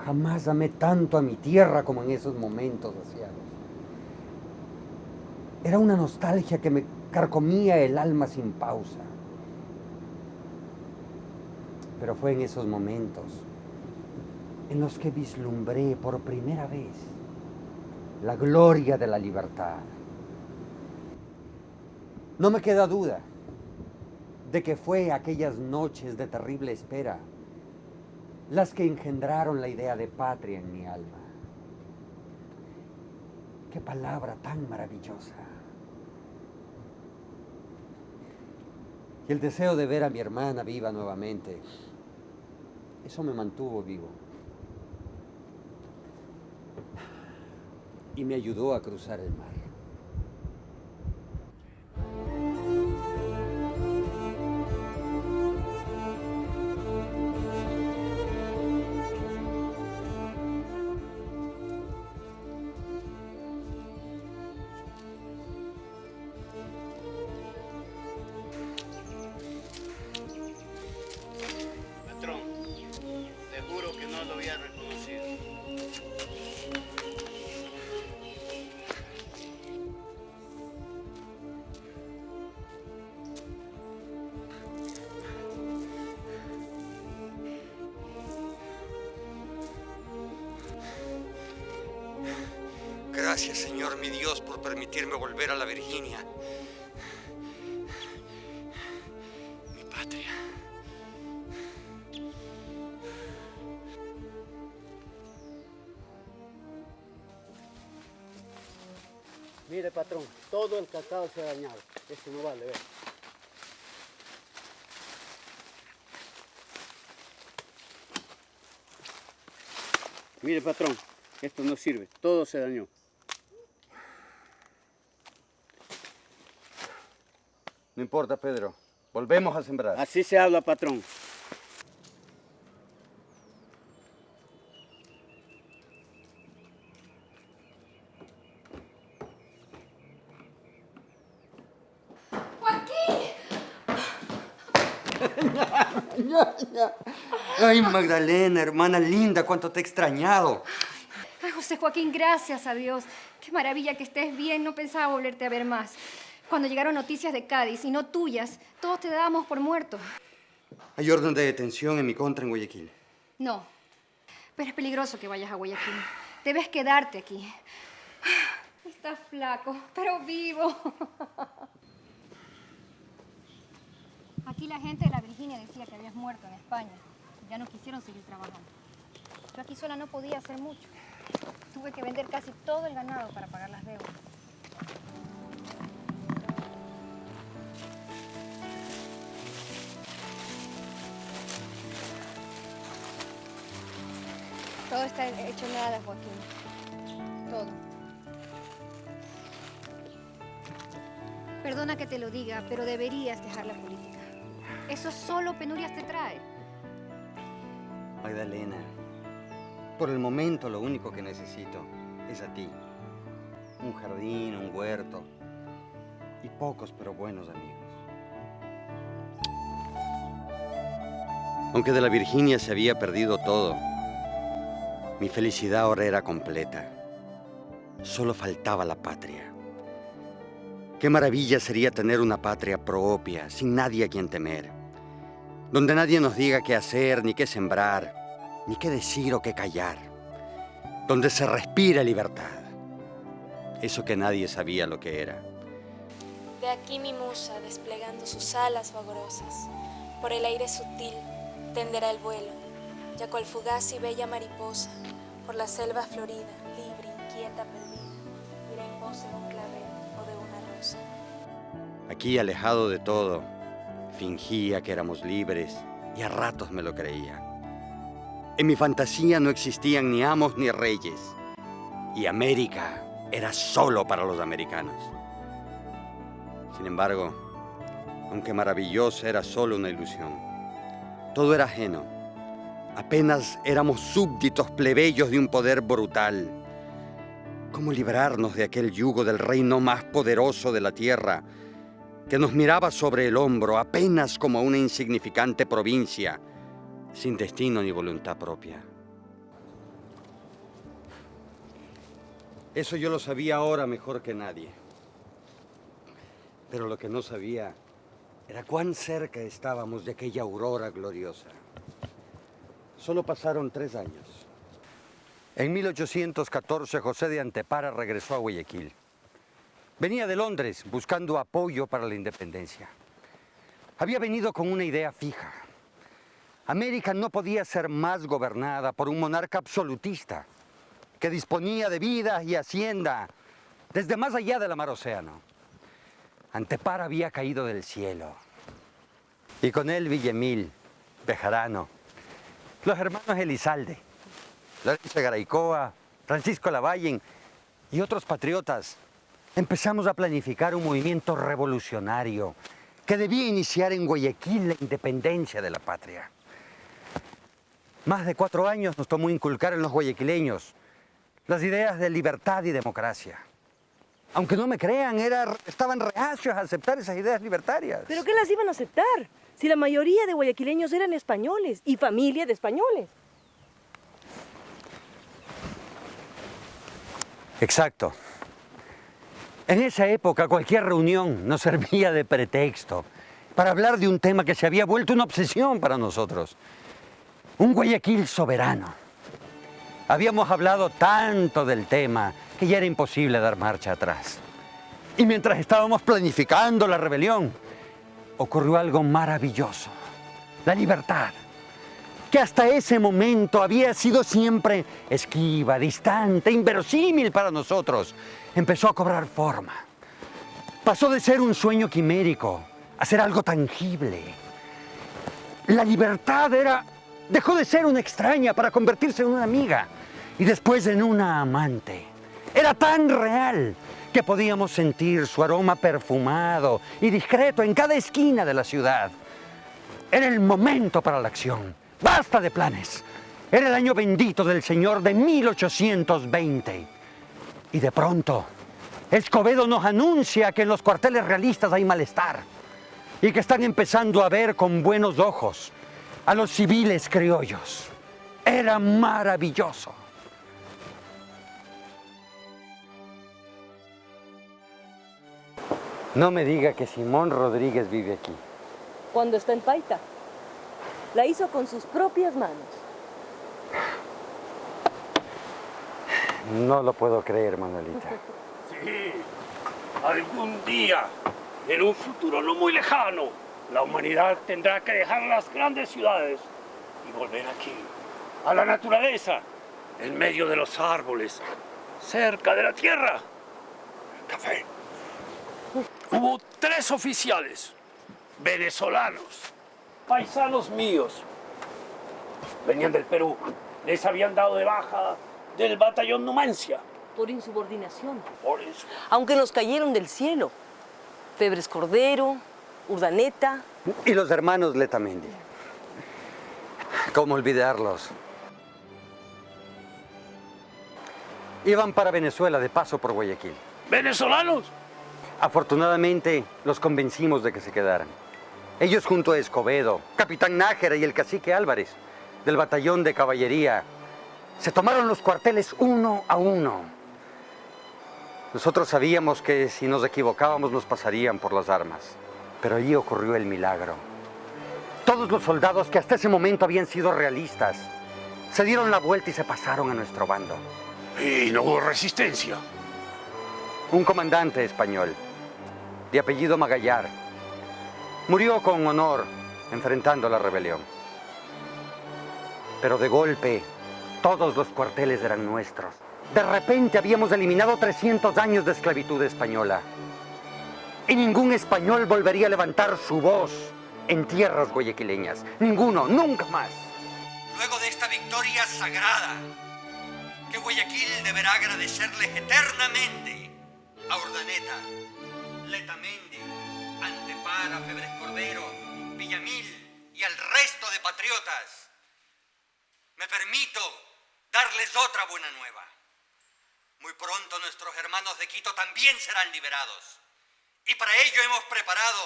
Jamás amé tanto a mi tierra como en esos momentos asiagos. Era una nostalgia que me carcomía el alma sin pausa. Pero fue en esos momentos en los que vislumbré por primera vez la gloria de la libertad. No me queda duda de que fue aquellas noches de terrible espera las que engendraron la idea de patria en mi alma. ¡Qué palabra tan maravillosa! Y el deseo de ver a mi hermana viva nuevamente, eso me mantuvo vivo. Y me ayudó a cruzar el mar. Patrón, te juro que no lo había reconocido. Gracias, Señor mi Dios, por permitirme volver a la Virginia. Mi patria. Mire, patrón, todo el cacao se ha dañado. Esto no vale, ve. Mire, patrón, esto no sirve. Todo se dañó. No importa, Pedro. Volvemos a sembrar. Así se habla, patrón. Ay, Magdalena, hermana linda, cuánto te he extrañado. Ay, José Joaquín, gracias a Dios. Qué maravilla que estés bien. No pensaba volverte a ver más. Cuando llegaron noticias de Cádiz, y no tuyas, todos te dábamos por muerto. Hay orden de detención en mi contra en Guayaquil. No, pero es peligroso que vayas a Guayaquil. Debes quedarte aquí. Estás flaco, pero vivo. Aquí la gente de la Virginia decía que habías muerto en España. Ya no quisieron seguir trabajando. Yo aquí sola no podía hacer mucho. Tuve que vender casi todo el ganado para pagar las deudas. Todo está hecho nada, Joaquín. Todo. Perdona que te lo diga, pero deberías dejar la política. Eso solo penurias te trae. Magdalena, por el momento lo único que necesito es a ti. Un jardín, un huerto y pocos pero buenos amigos. Aunque de la Virginia se había perdido todo, mi felicidad ahora era completa. Solo faltaba la patria. Qué maravilla sería tener una patria propia, sin nadie a quien temer. Donde nadie nos diga qué hacer, ni qué sembrar, ni qué decir o qué callar. Donde se respira libertad. Eso que nadie sabía lo que era. De aquí mi musa, desplegando sus alas vaporosas, por el aire sutil tenderá el vuelo, ya cual fugaz y bella mariposa, por la selva florida, libre, inquieta, perdida, irá en pos de un clavel o de una rosa. Aquí, alejado de todo, fingía que éramos libres y a ratos me lo creía. En mi fantasía no existían ni amos ni reyes, y América era solo para los americanos. Sin embargo, aunque maravillosa, era solo una ilusión. Todo era ajeno. Apenas éramos súbditos plebeyos de un poder brutal. ¿Cómo librarnos de aquel yugo del reino más poderoso de la tierra, que nos miraba sobre el hombro apenas como una insignificante provincia, sin destino ni voluntad propia. Eso yo lo sabía ahora mejor que nadie. Pero lo que no sabía era cuán cerca estábamos de aquella aurora gloriosa. Solo pasaron 3 años. En 1814, José de Antepara regresó a Guayaquil. Venía de Londres buscando apoyo para la independencia. Había venido con una idea fija. América no podía ser más gobernada por un monarca absolutista que disponía de vida y hacienda desde más allá de la mar Océano. Antepara había caído del cielo. Y con él Villamil, Bejarano, los hermanos Elizalde, Lorenzo Garaycoa, Francisco Lavallen y otros patriotas. Empezamos a planificar un movimiento revolucionario que debía iniciar en Guayaquil la independencia de la patria. Más de 4 años nos tomó inculcar en los guayaquileños las ideas de libertad y democracia. Aunque no me crean, estaban reacios a aceptar esas ideas libertarias. ¿Pero qué las iban a aceptar? Si la mayoría de guayaquileños eran españoles y familia de españoles. Exacto. En esa época cualquier reunión nos servía de pretexto para hablar de un tema que se había vuelto una obsesión para nosotros. Un Guayaquil soberano. Habíamos hablado tanto del tema que ya era imposible dar marcha atrás. Y mientras estábamos planificando la rebelión, ocurrió algo maravilloso. La libertad, que hasta ese momento había sido siempre esquiva, distante, inverosímil para nosotros, empezó a cobrar forma. Pasó de ser un sueño quimérico a ser algo tangible. La libertad dejó de ser una extraña para convertirse en una amiga y después en una amante. Era tan real que podíamos sentir su aroma perfumado y discreto en cada esquina de la ciudad. Era el momento para la acción. ¡Basta de planes! Era el año bendito del Señor de 1820. Y de pronto, Escobedo nos anuncia que en los cuarteles realistas hay malestar y que están empezando a ver con buenos ojos a los civiles criollos. Era maravilloso. No me diga que Simón Rodríguez vive aquí. Cuando está en Paita. La hizo con sus propias manos. No lo puedo creer, Manuelita. Sí, algún día, en un futuro no muy lejano, la humanidad tendrá que dejar las grandes ciudades y volver aquí, a la naturaleza, en medio de los árboles, cerca de la tierra. Café. Hubo 3 oficiales venezolanos, paisanos míos. Venían del Perú. Les habían dado de baja del batallón Numancia. Por insubordinación. Por eso. Aunque nos cayeron del cielo. Febres Cordero, Urdaneta. Y los hermanos Letamendi. ¿Cómo olvidarlos? Iban para Venezuela de paso por Guayaquil. ¿Venezolanos? Afortunadamente, los convencimos de que se quedaran. Ellos junto a Escobedo, Capitán Nájera y el cacique Álvarez, del batallón de caballería, se tomaron los cuarteles uno a uno. Nosotros sabíamos que si nos equivocábamos nos pasarían por las armas, pero allí ocurrió el milagro. Todos los soldados que hasta ese momento habían sido realistas, se dieron la vuelta y se pasaron a nuestro bando. Y no hubo resistencia. Un comandante español, de apellido Magallar, murió con honor enfrentando la rebelión. Pero de golpe, todos los cuarteles eran nuestros. De repente habíamos eliminado 300 años de esclavitud española. Y ningún español volvería a levantar su voz en tierras guayaquileñas. Ninguno, nunca más. Luego de esta victoria sagrada, que Guayaquil deberá agradecerles eternamente a Urdaneta, Letamendi, Antepara, Febres Cordero, Villamil y al resto de patriotas, me permito darles otra buena nueva. Muy pronto nuestros hermanos de Quito también serán liberados. Y para ello hemos preparado...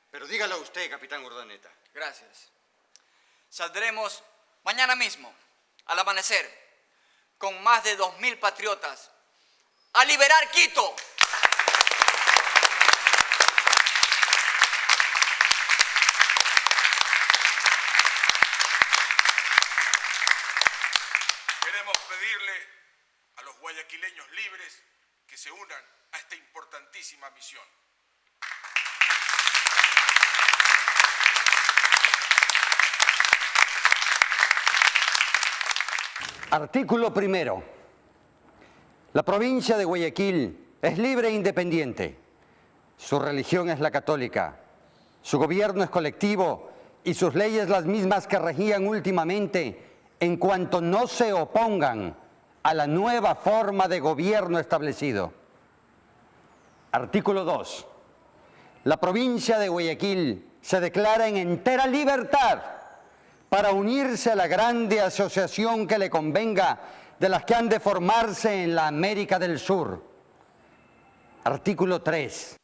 Pero dígalo usted, capitán Urdaneta. Gracias. Saldremos mañana mismo, al amanecer, con más de 2.000 patriotas, a liberar Quito. Queremos pedirle a los guayaquileños libres que se unan a esta importantísima misión. Artículo primero. La provincia de Guayaquil es libre e independiente. Su religión es la católica. Su gobierno es colectivo y sus leyes las mismas que regían últimamente en cuanto no se opongan a la nueva forma de gobierno establecido. Artículo 2. La provincia de Guayaquil se declara en entera libertad para unirse a la grande asociación que le convenga de las que han de formarse en la América del Sur. Artículo 3.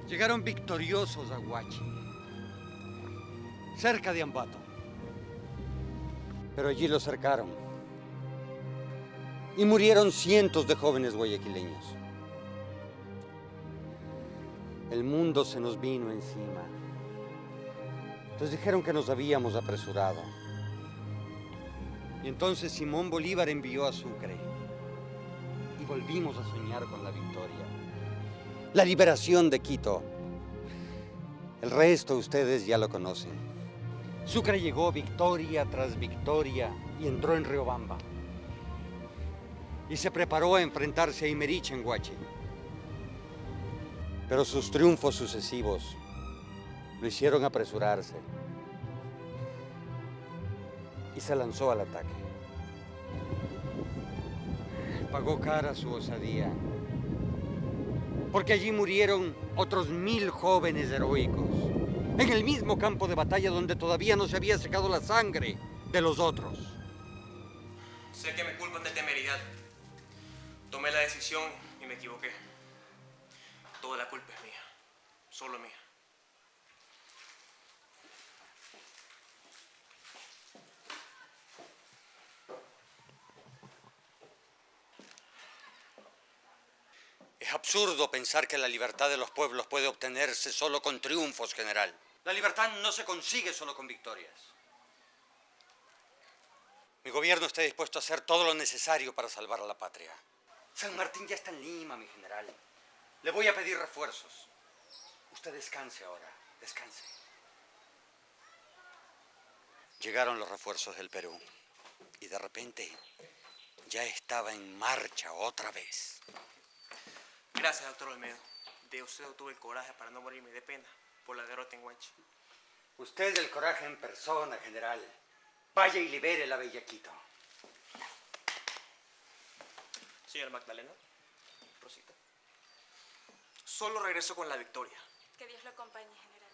Llegaron victoriosos a Huachi, cerca de Ambato. Pero allí los cercaron y murieron cientos de jóvenes guayaquileños. El mundo se nos vino encima. Nos dijeron que nos habíamos apresurado. Y entonces Simón Bolívar envió a Sucre y volvimos a soñar con la victoria. La liberación de Quito. El resto ustedes ya lo conocen. Sucre llegó victoria tras victoria y entró en Riobamba. Y se preparó a enfrentarse a Imerich en Huachi. Pero sus triunfos sucesivos lo hicieron apresurarse. Y se lanzó al ataque. Pagó cara su osadía. Porque allí murieron otros 1000 jóvenes heroicos, en el mismo campo de batalla donde todavía no se había secado la sangre de los otros. Sé que me culpan de temeridad. Tomé la decisión y me equivoqué. Toda la culpa es mía, solo mía. Es absurdo pensar que la libertad de los pueblos puede obtenerse solo con triunfos, general. La libertad no se consigue solo con victorias. Mi gobierno está dispuesto a hacer todo lo necesario para salvar a la patria. San Martín ya está en Lima, mi general. Le voy a pedir refuerzos. Usted descanse ahora, descanse. Llegaron los refuerzos del Perú y de repente ya estaba en marcha otra vez. Gracias, doctor Olmedo. De usted obtuve el coraje para no morirme de pena por la derrota en Huachi. Usted es el coraje en persona, general. Vaya y libere la bella Quito. Señor Magdalena, Rosita. Solo regreso con la victoria. Que Dios lo acompañe, general.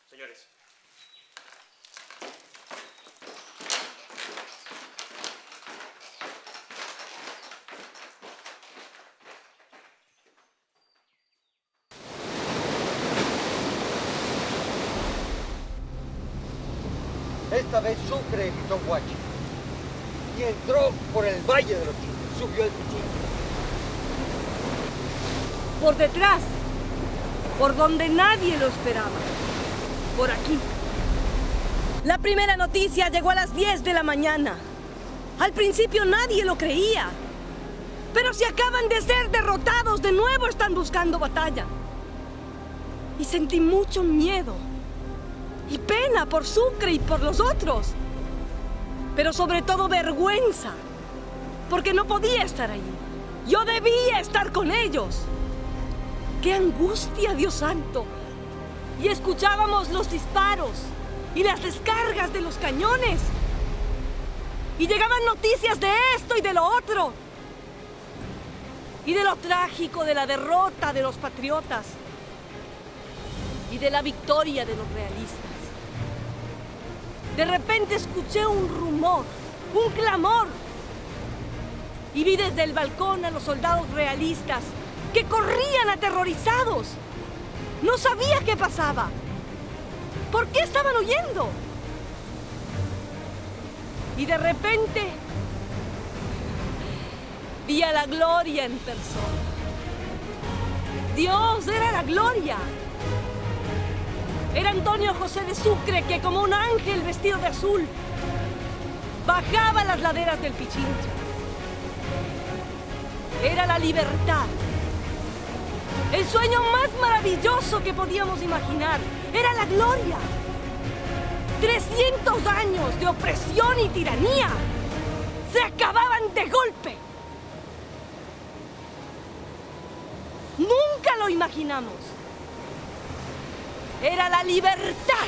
Señores. Esta vez Sucre evitó Huachi y entró por el Valle de los Chiles, subió el Pichín. Por detrás, por donde nadie lo esperaba, por aquí. La primera noticia llegó a las 10 de la mañana. Al principio nadie lo creía, pero si acaban de ser derrotados, de nuevo están buscando batalla. Y sentí mucho miedo y pena por Sucre y por los otros, pero sobre todo vergüenza porque no podía estar allí. Yo debía estar con ellos. ¡Qué angustia, Dios santo! Y escuchábamos los disparos y las descargas de los cañones. Y llegaban noticias de esto y de lo otro. Y de lo trágico de la derrota de los patriotas. Y de la victoria de los realistas. De repente escuché un rumor, un clamor. Y vi desde el balcón a los soldados realistas que corrían aterrorizados. No sabía qué pasaba. ¿Por qué estaban huyendo? Y de repente vi a la Gloria en persona. Dios era la Gloria. Era Antonio José de Sucre que, como un ángel vestido de azul, bajaba las laderas del Pichincha. Era la libertad. El sueño más maravilloso que podíamos imaginar. Era la gloria. 300 años de opresión y tiranía se acababan de golpe. Nunca lo imaginamos. Era la libertad.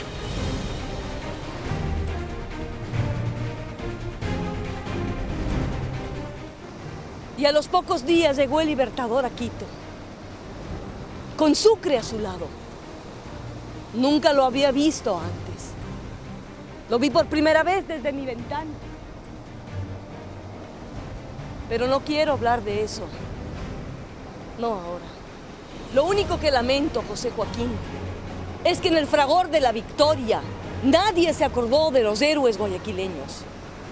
Y a los pocos días llegó el Libertador a Quito, con Sucre a su lado. Nunca lo había visto antes. Lo vi por primera vez desde mi ventana. Pero no quiero hablar de eso. No ahora. Lo único que lamento, José Joaquín, es que en el fragor de la victoria nadie se acordó de los héroes guayaquileños.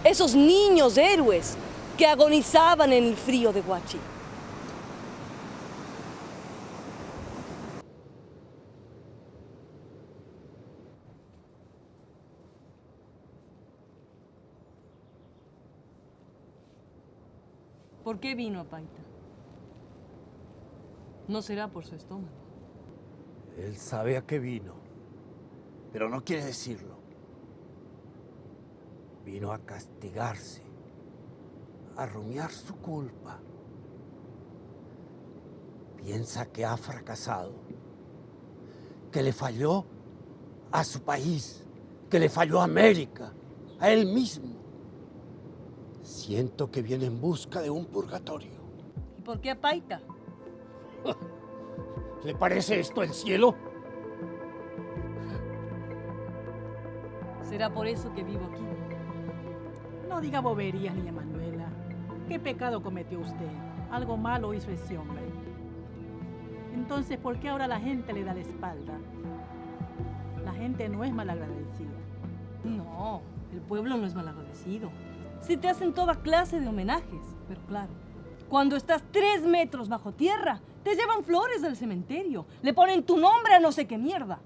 Esos niños héroes que agonizaban en el frío de Huachi. ¿Por qué vino a Paita? No será por su estómago. Él sabe a qué vino, pero no quiere decirlo. Vino a castigarse, a rumiar su culpa. Piensa que ha fracasado, que le falló a su país, que le falló a América, a él mismo. Siento que viene en busca de un purgatorio. ¿Y por qué a Paita? ¿Le parece esto el cielo? ¿Será por eso que vivo aquí? No diga boberías, niña Manuela. ¿Qué pecado cometió usted? Algo malo hizo ese hombre. Entonces, ¿por qué ahora la gente le da la espalda? La gente no es malagradecida. No, el pueblo no es malagradecido. Sí te hacen toda clase de homenajes, pero claro, cuando estás 3 metros bajo tierra, te llevan flores del cementerio, le ponen tu nombre a no sé qué mierda.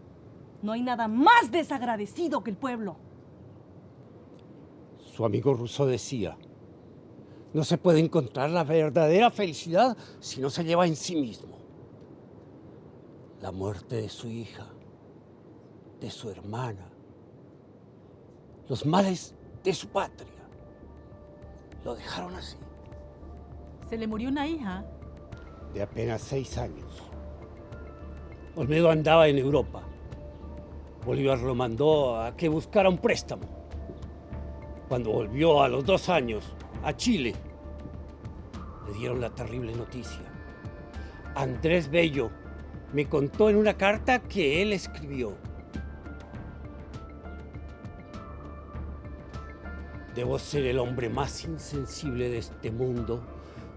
No hay nada más desagradecido que el pueblo. Su amigo Rousseau decía, no se puede encontrar la verdadera felicidad si no se lleva en sí mismo. La muerte de su hija, de su hermana, los males de su patria, lo dejaron así. ¿Se le murió una hija? De apenas 6 años. Olmedo andaba en Europa. Bolívar lo mandó a que buscara un préstamo. Cuando volvió a los 2 años a Chile, le dieron la terrible noticia. Andrés Bello me contó en una carta que él escribió. Debo ser el hombre más insensible de este mundo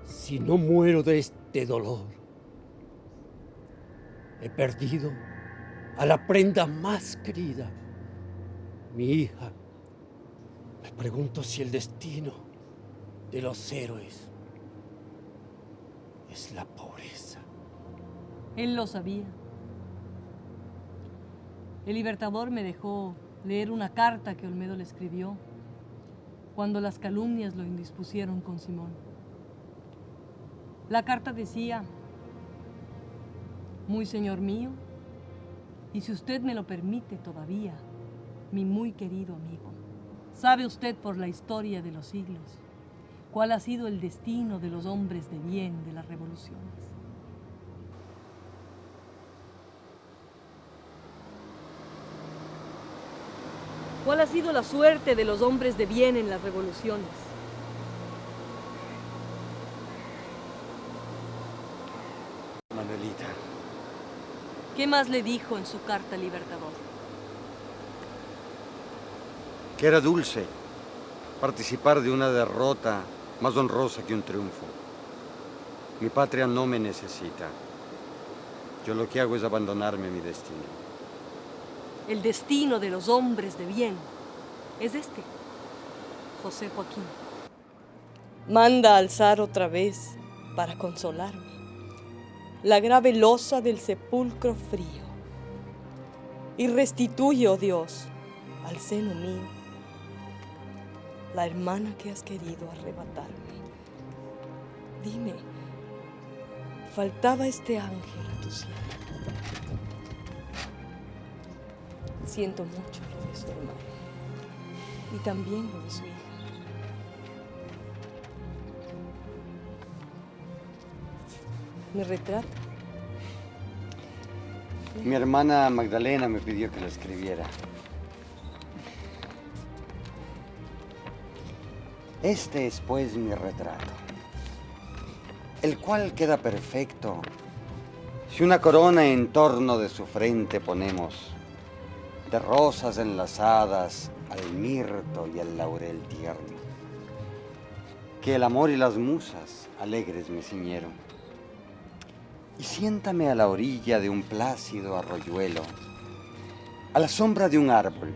si no muero de este dolor. He perdido a la prenda más querida, mi hija. Me pregunto si el destino de los héroes es la pobreza. Él lo sabía. El Libertador me dejó leer una carta que Olmedo le escribió cuando las calumnias lo indispusieron con Simón. La carta decía: muy señor mío, y si usted me lo permite todavía, mi muy querido amigo, sabe usted por la historia de los siglos ¿Cuál ha sido el destino de los hombres de bien de las revoluciones? ¿Cuál ha sido la suerte de los hombres de bien en las revoluciones? Manuelita, ¿Qué más le dijo en su carta al Libertador? que era dulce participar de una derrota más honrosa que un triunfo. Mi patria no me necesita. Yo lo que hago es abandonarme a mi destino. El destino de los hombres de bien es este, José Joaquín. Manda alzar otra vez, para consolarme, la grave losa del sepulcro frío. Y restituye, oh Dios, al seno mío, la hermana que has querido arrebatarme. Dime, ¿faltaba este ángel a tu cielo? Siento mucho lo de su hermano y también lo de su hija. ¿Me retrata? Mi hermana Magdalena me pidió que lo escribiera. Este es pues mi retrato, el cual queda perfecto si una corona en torno de su frente ponemos, de rosas enlazadas al mirto y al laurel tierno, que el amor y las musas alegres me ciñeron. Y siéntame a la orilla de un plácido arroyuelo, a la sombra de un árbol,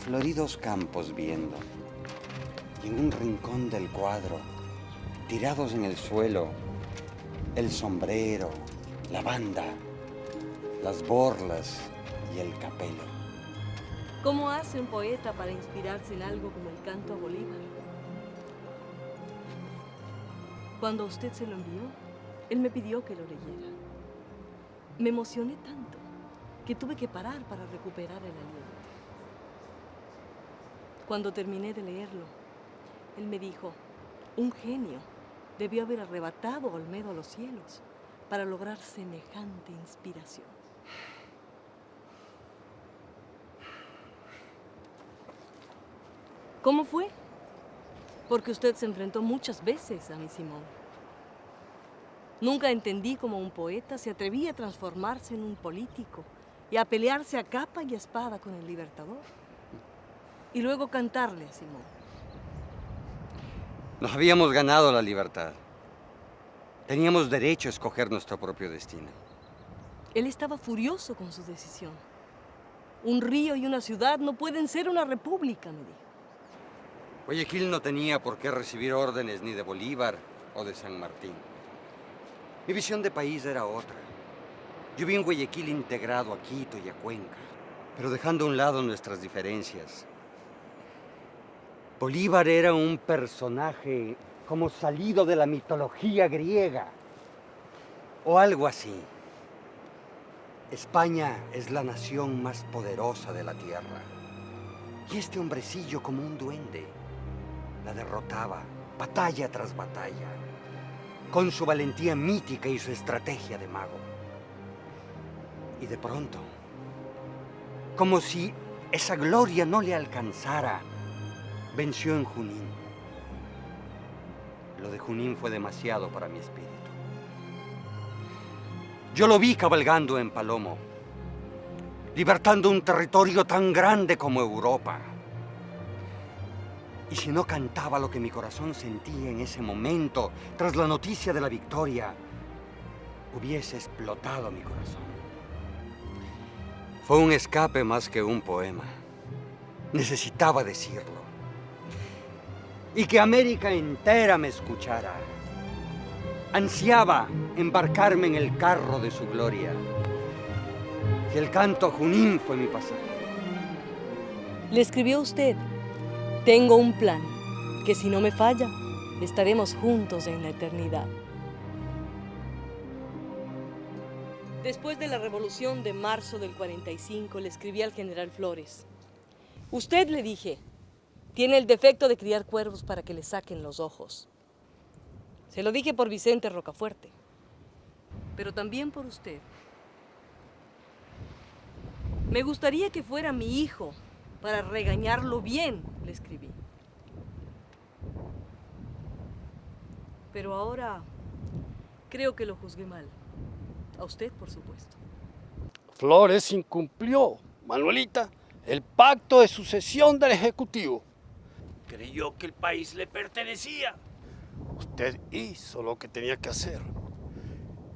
floridos campos viendo, y en un rincón del cuadro, tirados en el suelo, el sombrero, la banda, las borlas y el capelo. ¿Cómo hace un poeta para inspirarse en algo como el canto a Bolívar? Cuando usted se lo envió, él me pidió que lo leyera. Me emocioné tanto que tuve que parar para recuperar el aliento. Cuando terminé de leerlo, él me dijo, un genio debió haber arrebatado a Olmedo a los cielos para lograr semejante inspiración. ¿Cómo fue? Porque usted se enfrentó muchas veces a mi Simón. Nunca entendí cómo un poeta se atrevía a transformarse en un político y a pelearse a capa y espada con el Libertador. Y luego cantarle a Simón. Nos habíamos ganado la libertad. Teníamos derecho a escoger nuestro propio destino. Él estaba furioso con su decisión. Un río y una ciudad no pueden ser una república, me dijo. Guayaquil no tenía por qué recibir órdenes ni de Bolívar o de San Martín. Mi visión de país era otra. Yo vi un Guayaquil integrado a Quito y a Cuenca, pero dejando a un lado nuestras diferencias. Bolívar era un personaje como salido de la mitología griega, o algo así. España es la nación más poderosa de la tierra, y este hombrecillo como un duende la derrotaba batalla tras batalla, con su valentía mítica y su estrategia de mago. Y de pronto, como si esa gloria no le alcanzara, venció en Junín. Lo de Junín fue demasiado para mi espíritu. Yo lo vi cabalgando en Palomo, libertando un territorio tan grande como Europa. Y si no cantaba lo que mi corazón sentía en ese momento, tras la noticia de la victoria, hubiese explotado mi corazón. Fue un escape más que un poema. Necesitaba decirlo. Y que América entera me escuchara. Ansiaba embarcarme en el carro de su gloria. Y el canto a Junín fue mi pasaje. Le escribió usted, tengo un plan, que si no me falla, estaremos juntos en la eternidad. Después de la revolución de marzo del 45, le escribí al general Flores. Usted, le dije, Tiene el defecto de criar cuervos para que le saquen los ojos. Se lo dije por Vicente Rocafuerte, pero también por usted. Me gustaría que fuera mi hijo para regañarlo bien, le escribí. Pero ahora creo que lo juzgué mal. A usted, por supuesto. Flores incumplió, Manuelita, el pacto de sucesión del Ejecutivo. Creyó que el país le pertenecía. Usted hizo lo que tenía que hacer.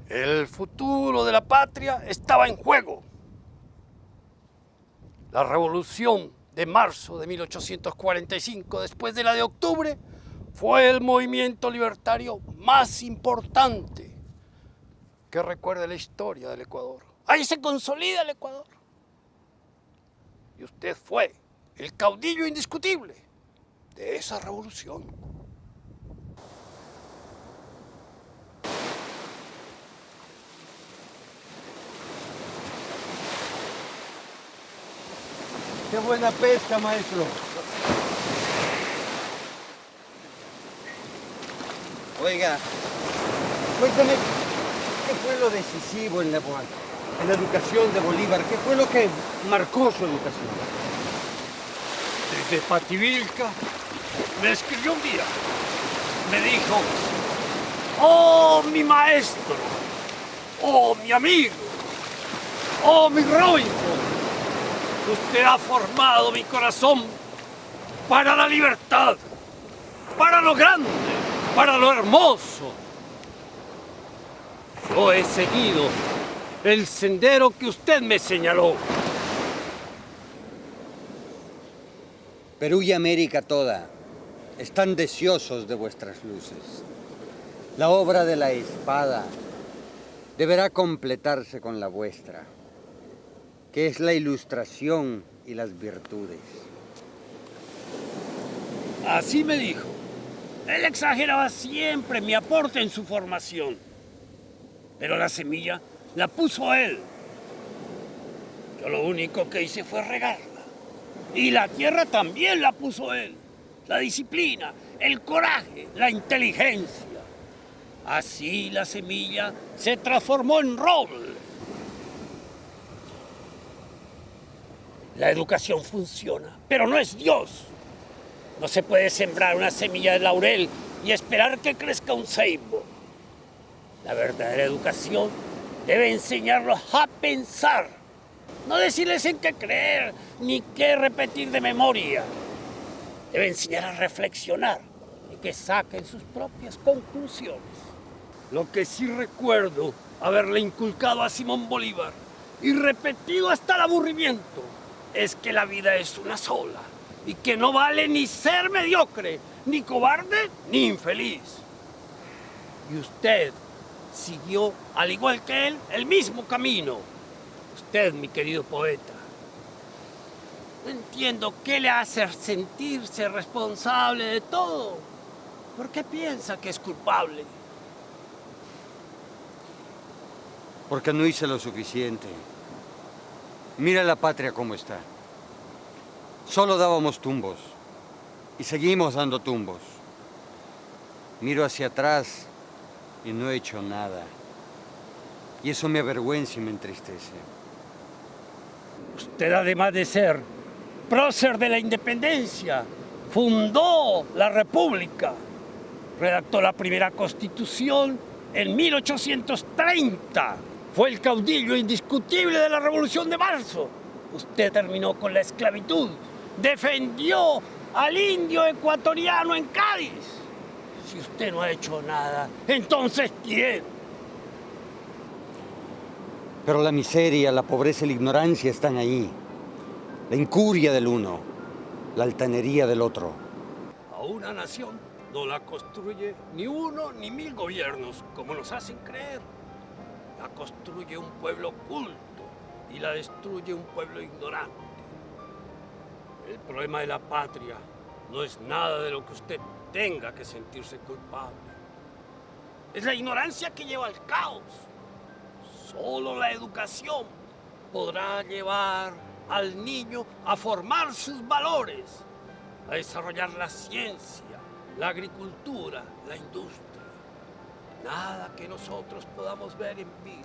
El futuro de la patria estaba en juego. La revolución de marzo de 1845, después de la de octubre, fue el movimiento libertario más importante que recuerde la historia del Ecuador. Ahí se consolida el Ecuador. Y usted fue el caudillo indiscutible de esa revolución. ¡Qué buena pesca, maestro! Oiga, cuéntame, ¿qué fue lo decisivo en la educación de Bolívar? ¿Qué fue lo que marcó su educación? Desde Pativilca me escribió un día. Me dijo, oh mi maestro, oh mi amigo, oh mi Robinson, usted ha formado mi corazón para la libertad, para lo grande, para lo hermoso. Yo he seguido el sendero que usted me señaló. Perú y América toda están deseosos de vuestras luces. La obra de la espada deberá completarse con la vuestra, que es la ilustración y las virtudes. Así me dijo. Él exageraba siempre mi aporte en su formación. Pero la semilla la puso él. Yo lo único que hice fue regarla. Y la tierra también la puso él. La disciplina, el coraje, la inteligencia. Así la semilla se transformó en roble. La educación funciona, pero no es Dios. No se puede sembrar una semilla de laurel y esperar que crezca un ceibo. La verdadera educación debe enseñarlos a pensar, no decirles en qué creer ni qué repetir de memoria. Debe enseñar a reflexionar y que saquen sus propias conclusiones. Lo que sí recuerdo haberle inculcado a Simón Bolívar y repetido hasta el aburrimiento es que la vida es una sola y que no vale ni ser mediocre, ni cobarde, ni infeliz. Y usted siguió, al igual que él, el mismo camino. Usted, mi querido poeta. No entiendo qué le hace sentirse responsable de todo. ¿Por qué piensa que es culpable? Porque no hice lo suficiente. Mira la patria cómo está. Solo dábamos tumbos y seguimos dando tumbos. Miro hacia atrás y no he hecho nada. Y eso me avergüenza y me entristece. Usted, además de ser prócer de la independencia, fundó la República, redactó la primera Constitución en 1830. Fue el caudillo indiscutible de la Revolución de Marzo. Usted terminó con la esclavitud, defendió al indio ecuatoriano en Cádiz. Si usted no ha hecho nada, entonces ¿quién? Pero la miseria, la pobreza y la ignorancia están ahí. La incuria del uno, la altanería del otro. A una nación no la construye ni uno ni mil gobiernos, como nos hacen creer. La construye un pueblo culto y la destruye un pueblo ignorante. El problema de la patria no es nada de lo que usted tenga que sentirse culpable. Es la ignorancia que lleva al caos. Solo la educación podrá llevar al niño a formar sus valores, a desarrollar la ciencia, la agricultura, la industria. Nada que nosotros podamos ver en vida.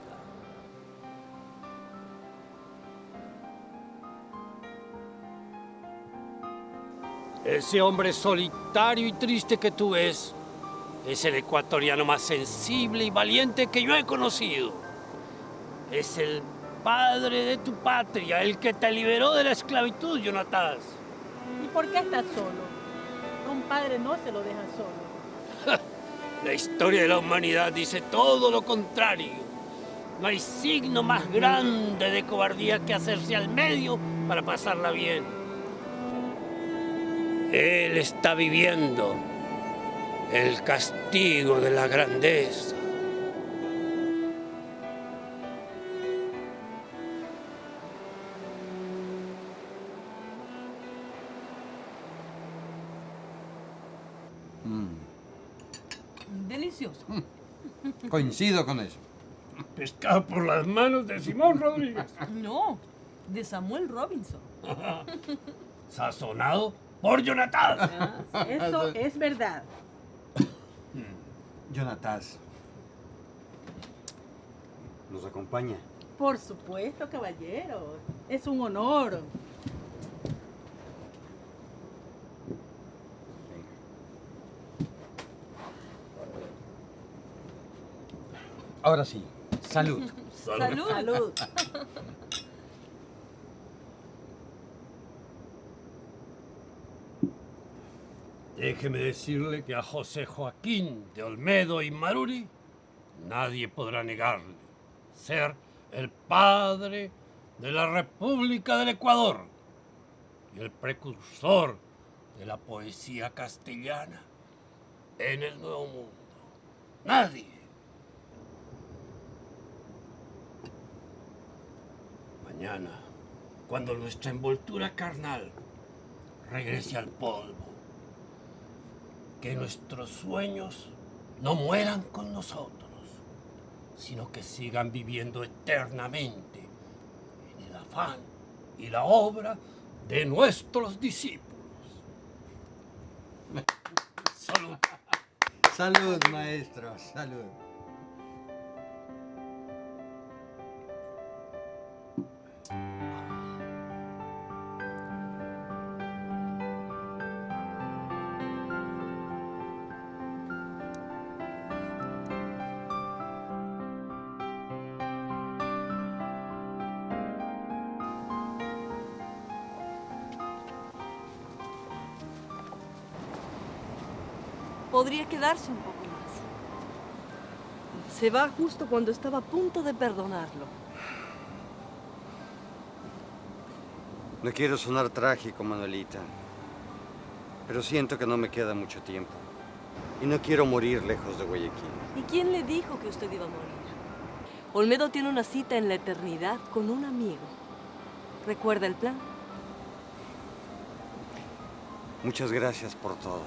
Ese hombre solitario y triste que tú ves es el ecuatoriano más sensible y valiente que yo he conocido. Es el padre de tu patria, el que te liberó de la esclavitud, Jonatas. ¿Y por qué estás solo? Un padre no se lo deja solo. La historia de la humanidad dice todo lo contrario. No hay signo más grande de cobardía que hacerse al medio para pasarla bien. Él está viviendo el castigo de la grandeza. Delicioso. Coincido con eso. Pescado por las manos de Simón Rodríguez. No, de Samuel Robinson. Sazonado por Jonatas. Eso es verdad. Jonatas, ¿nos acompaña? Por supuesto, caballero. Es un honor. Ahora sí, salud. Salud. Salud. Déjeme decirle que a José Joaquín de Olmedo y Maruri nadie podrá negarle ser el padre de la República del Ecuador y el precursor de la poesía castellana en el Nuevo Mundo. Nadie. Mañana, cuando nuestra envoltura carnal regrese al polvo, que nuestros sueños no mueran con nosotros, sino que sigan viviendo eternamente en el afán y la obra de nuestros discípulos. Salud. Salud, maestro, salud. Podría quedarse un poco más. Se va justo cuando estaba a punto de perdonarlo. No quiero sonar trágico, Manuelita, pero siento que no me queda mucho tiempo. Y no quiero morir lejos de Guayaquil. ¿Y quién le dijo que usted iba a morir? Olmedo tiene una cita en la eternidad con un amigo. ¿Recuerda el plan? Muchas gracias por todo.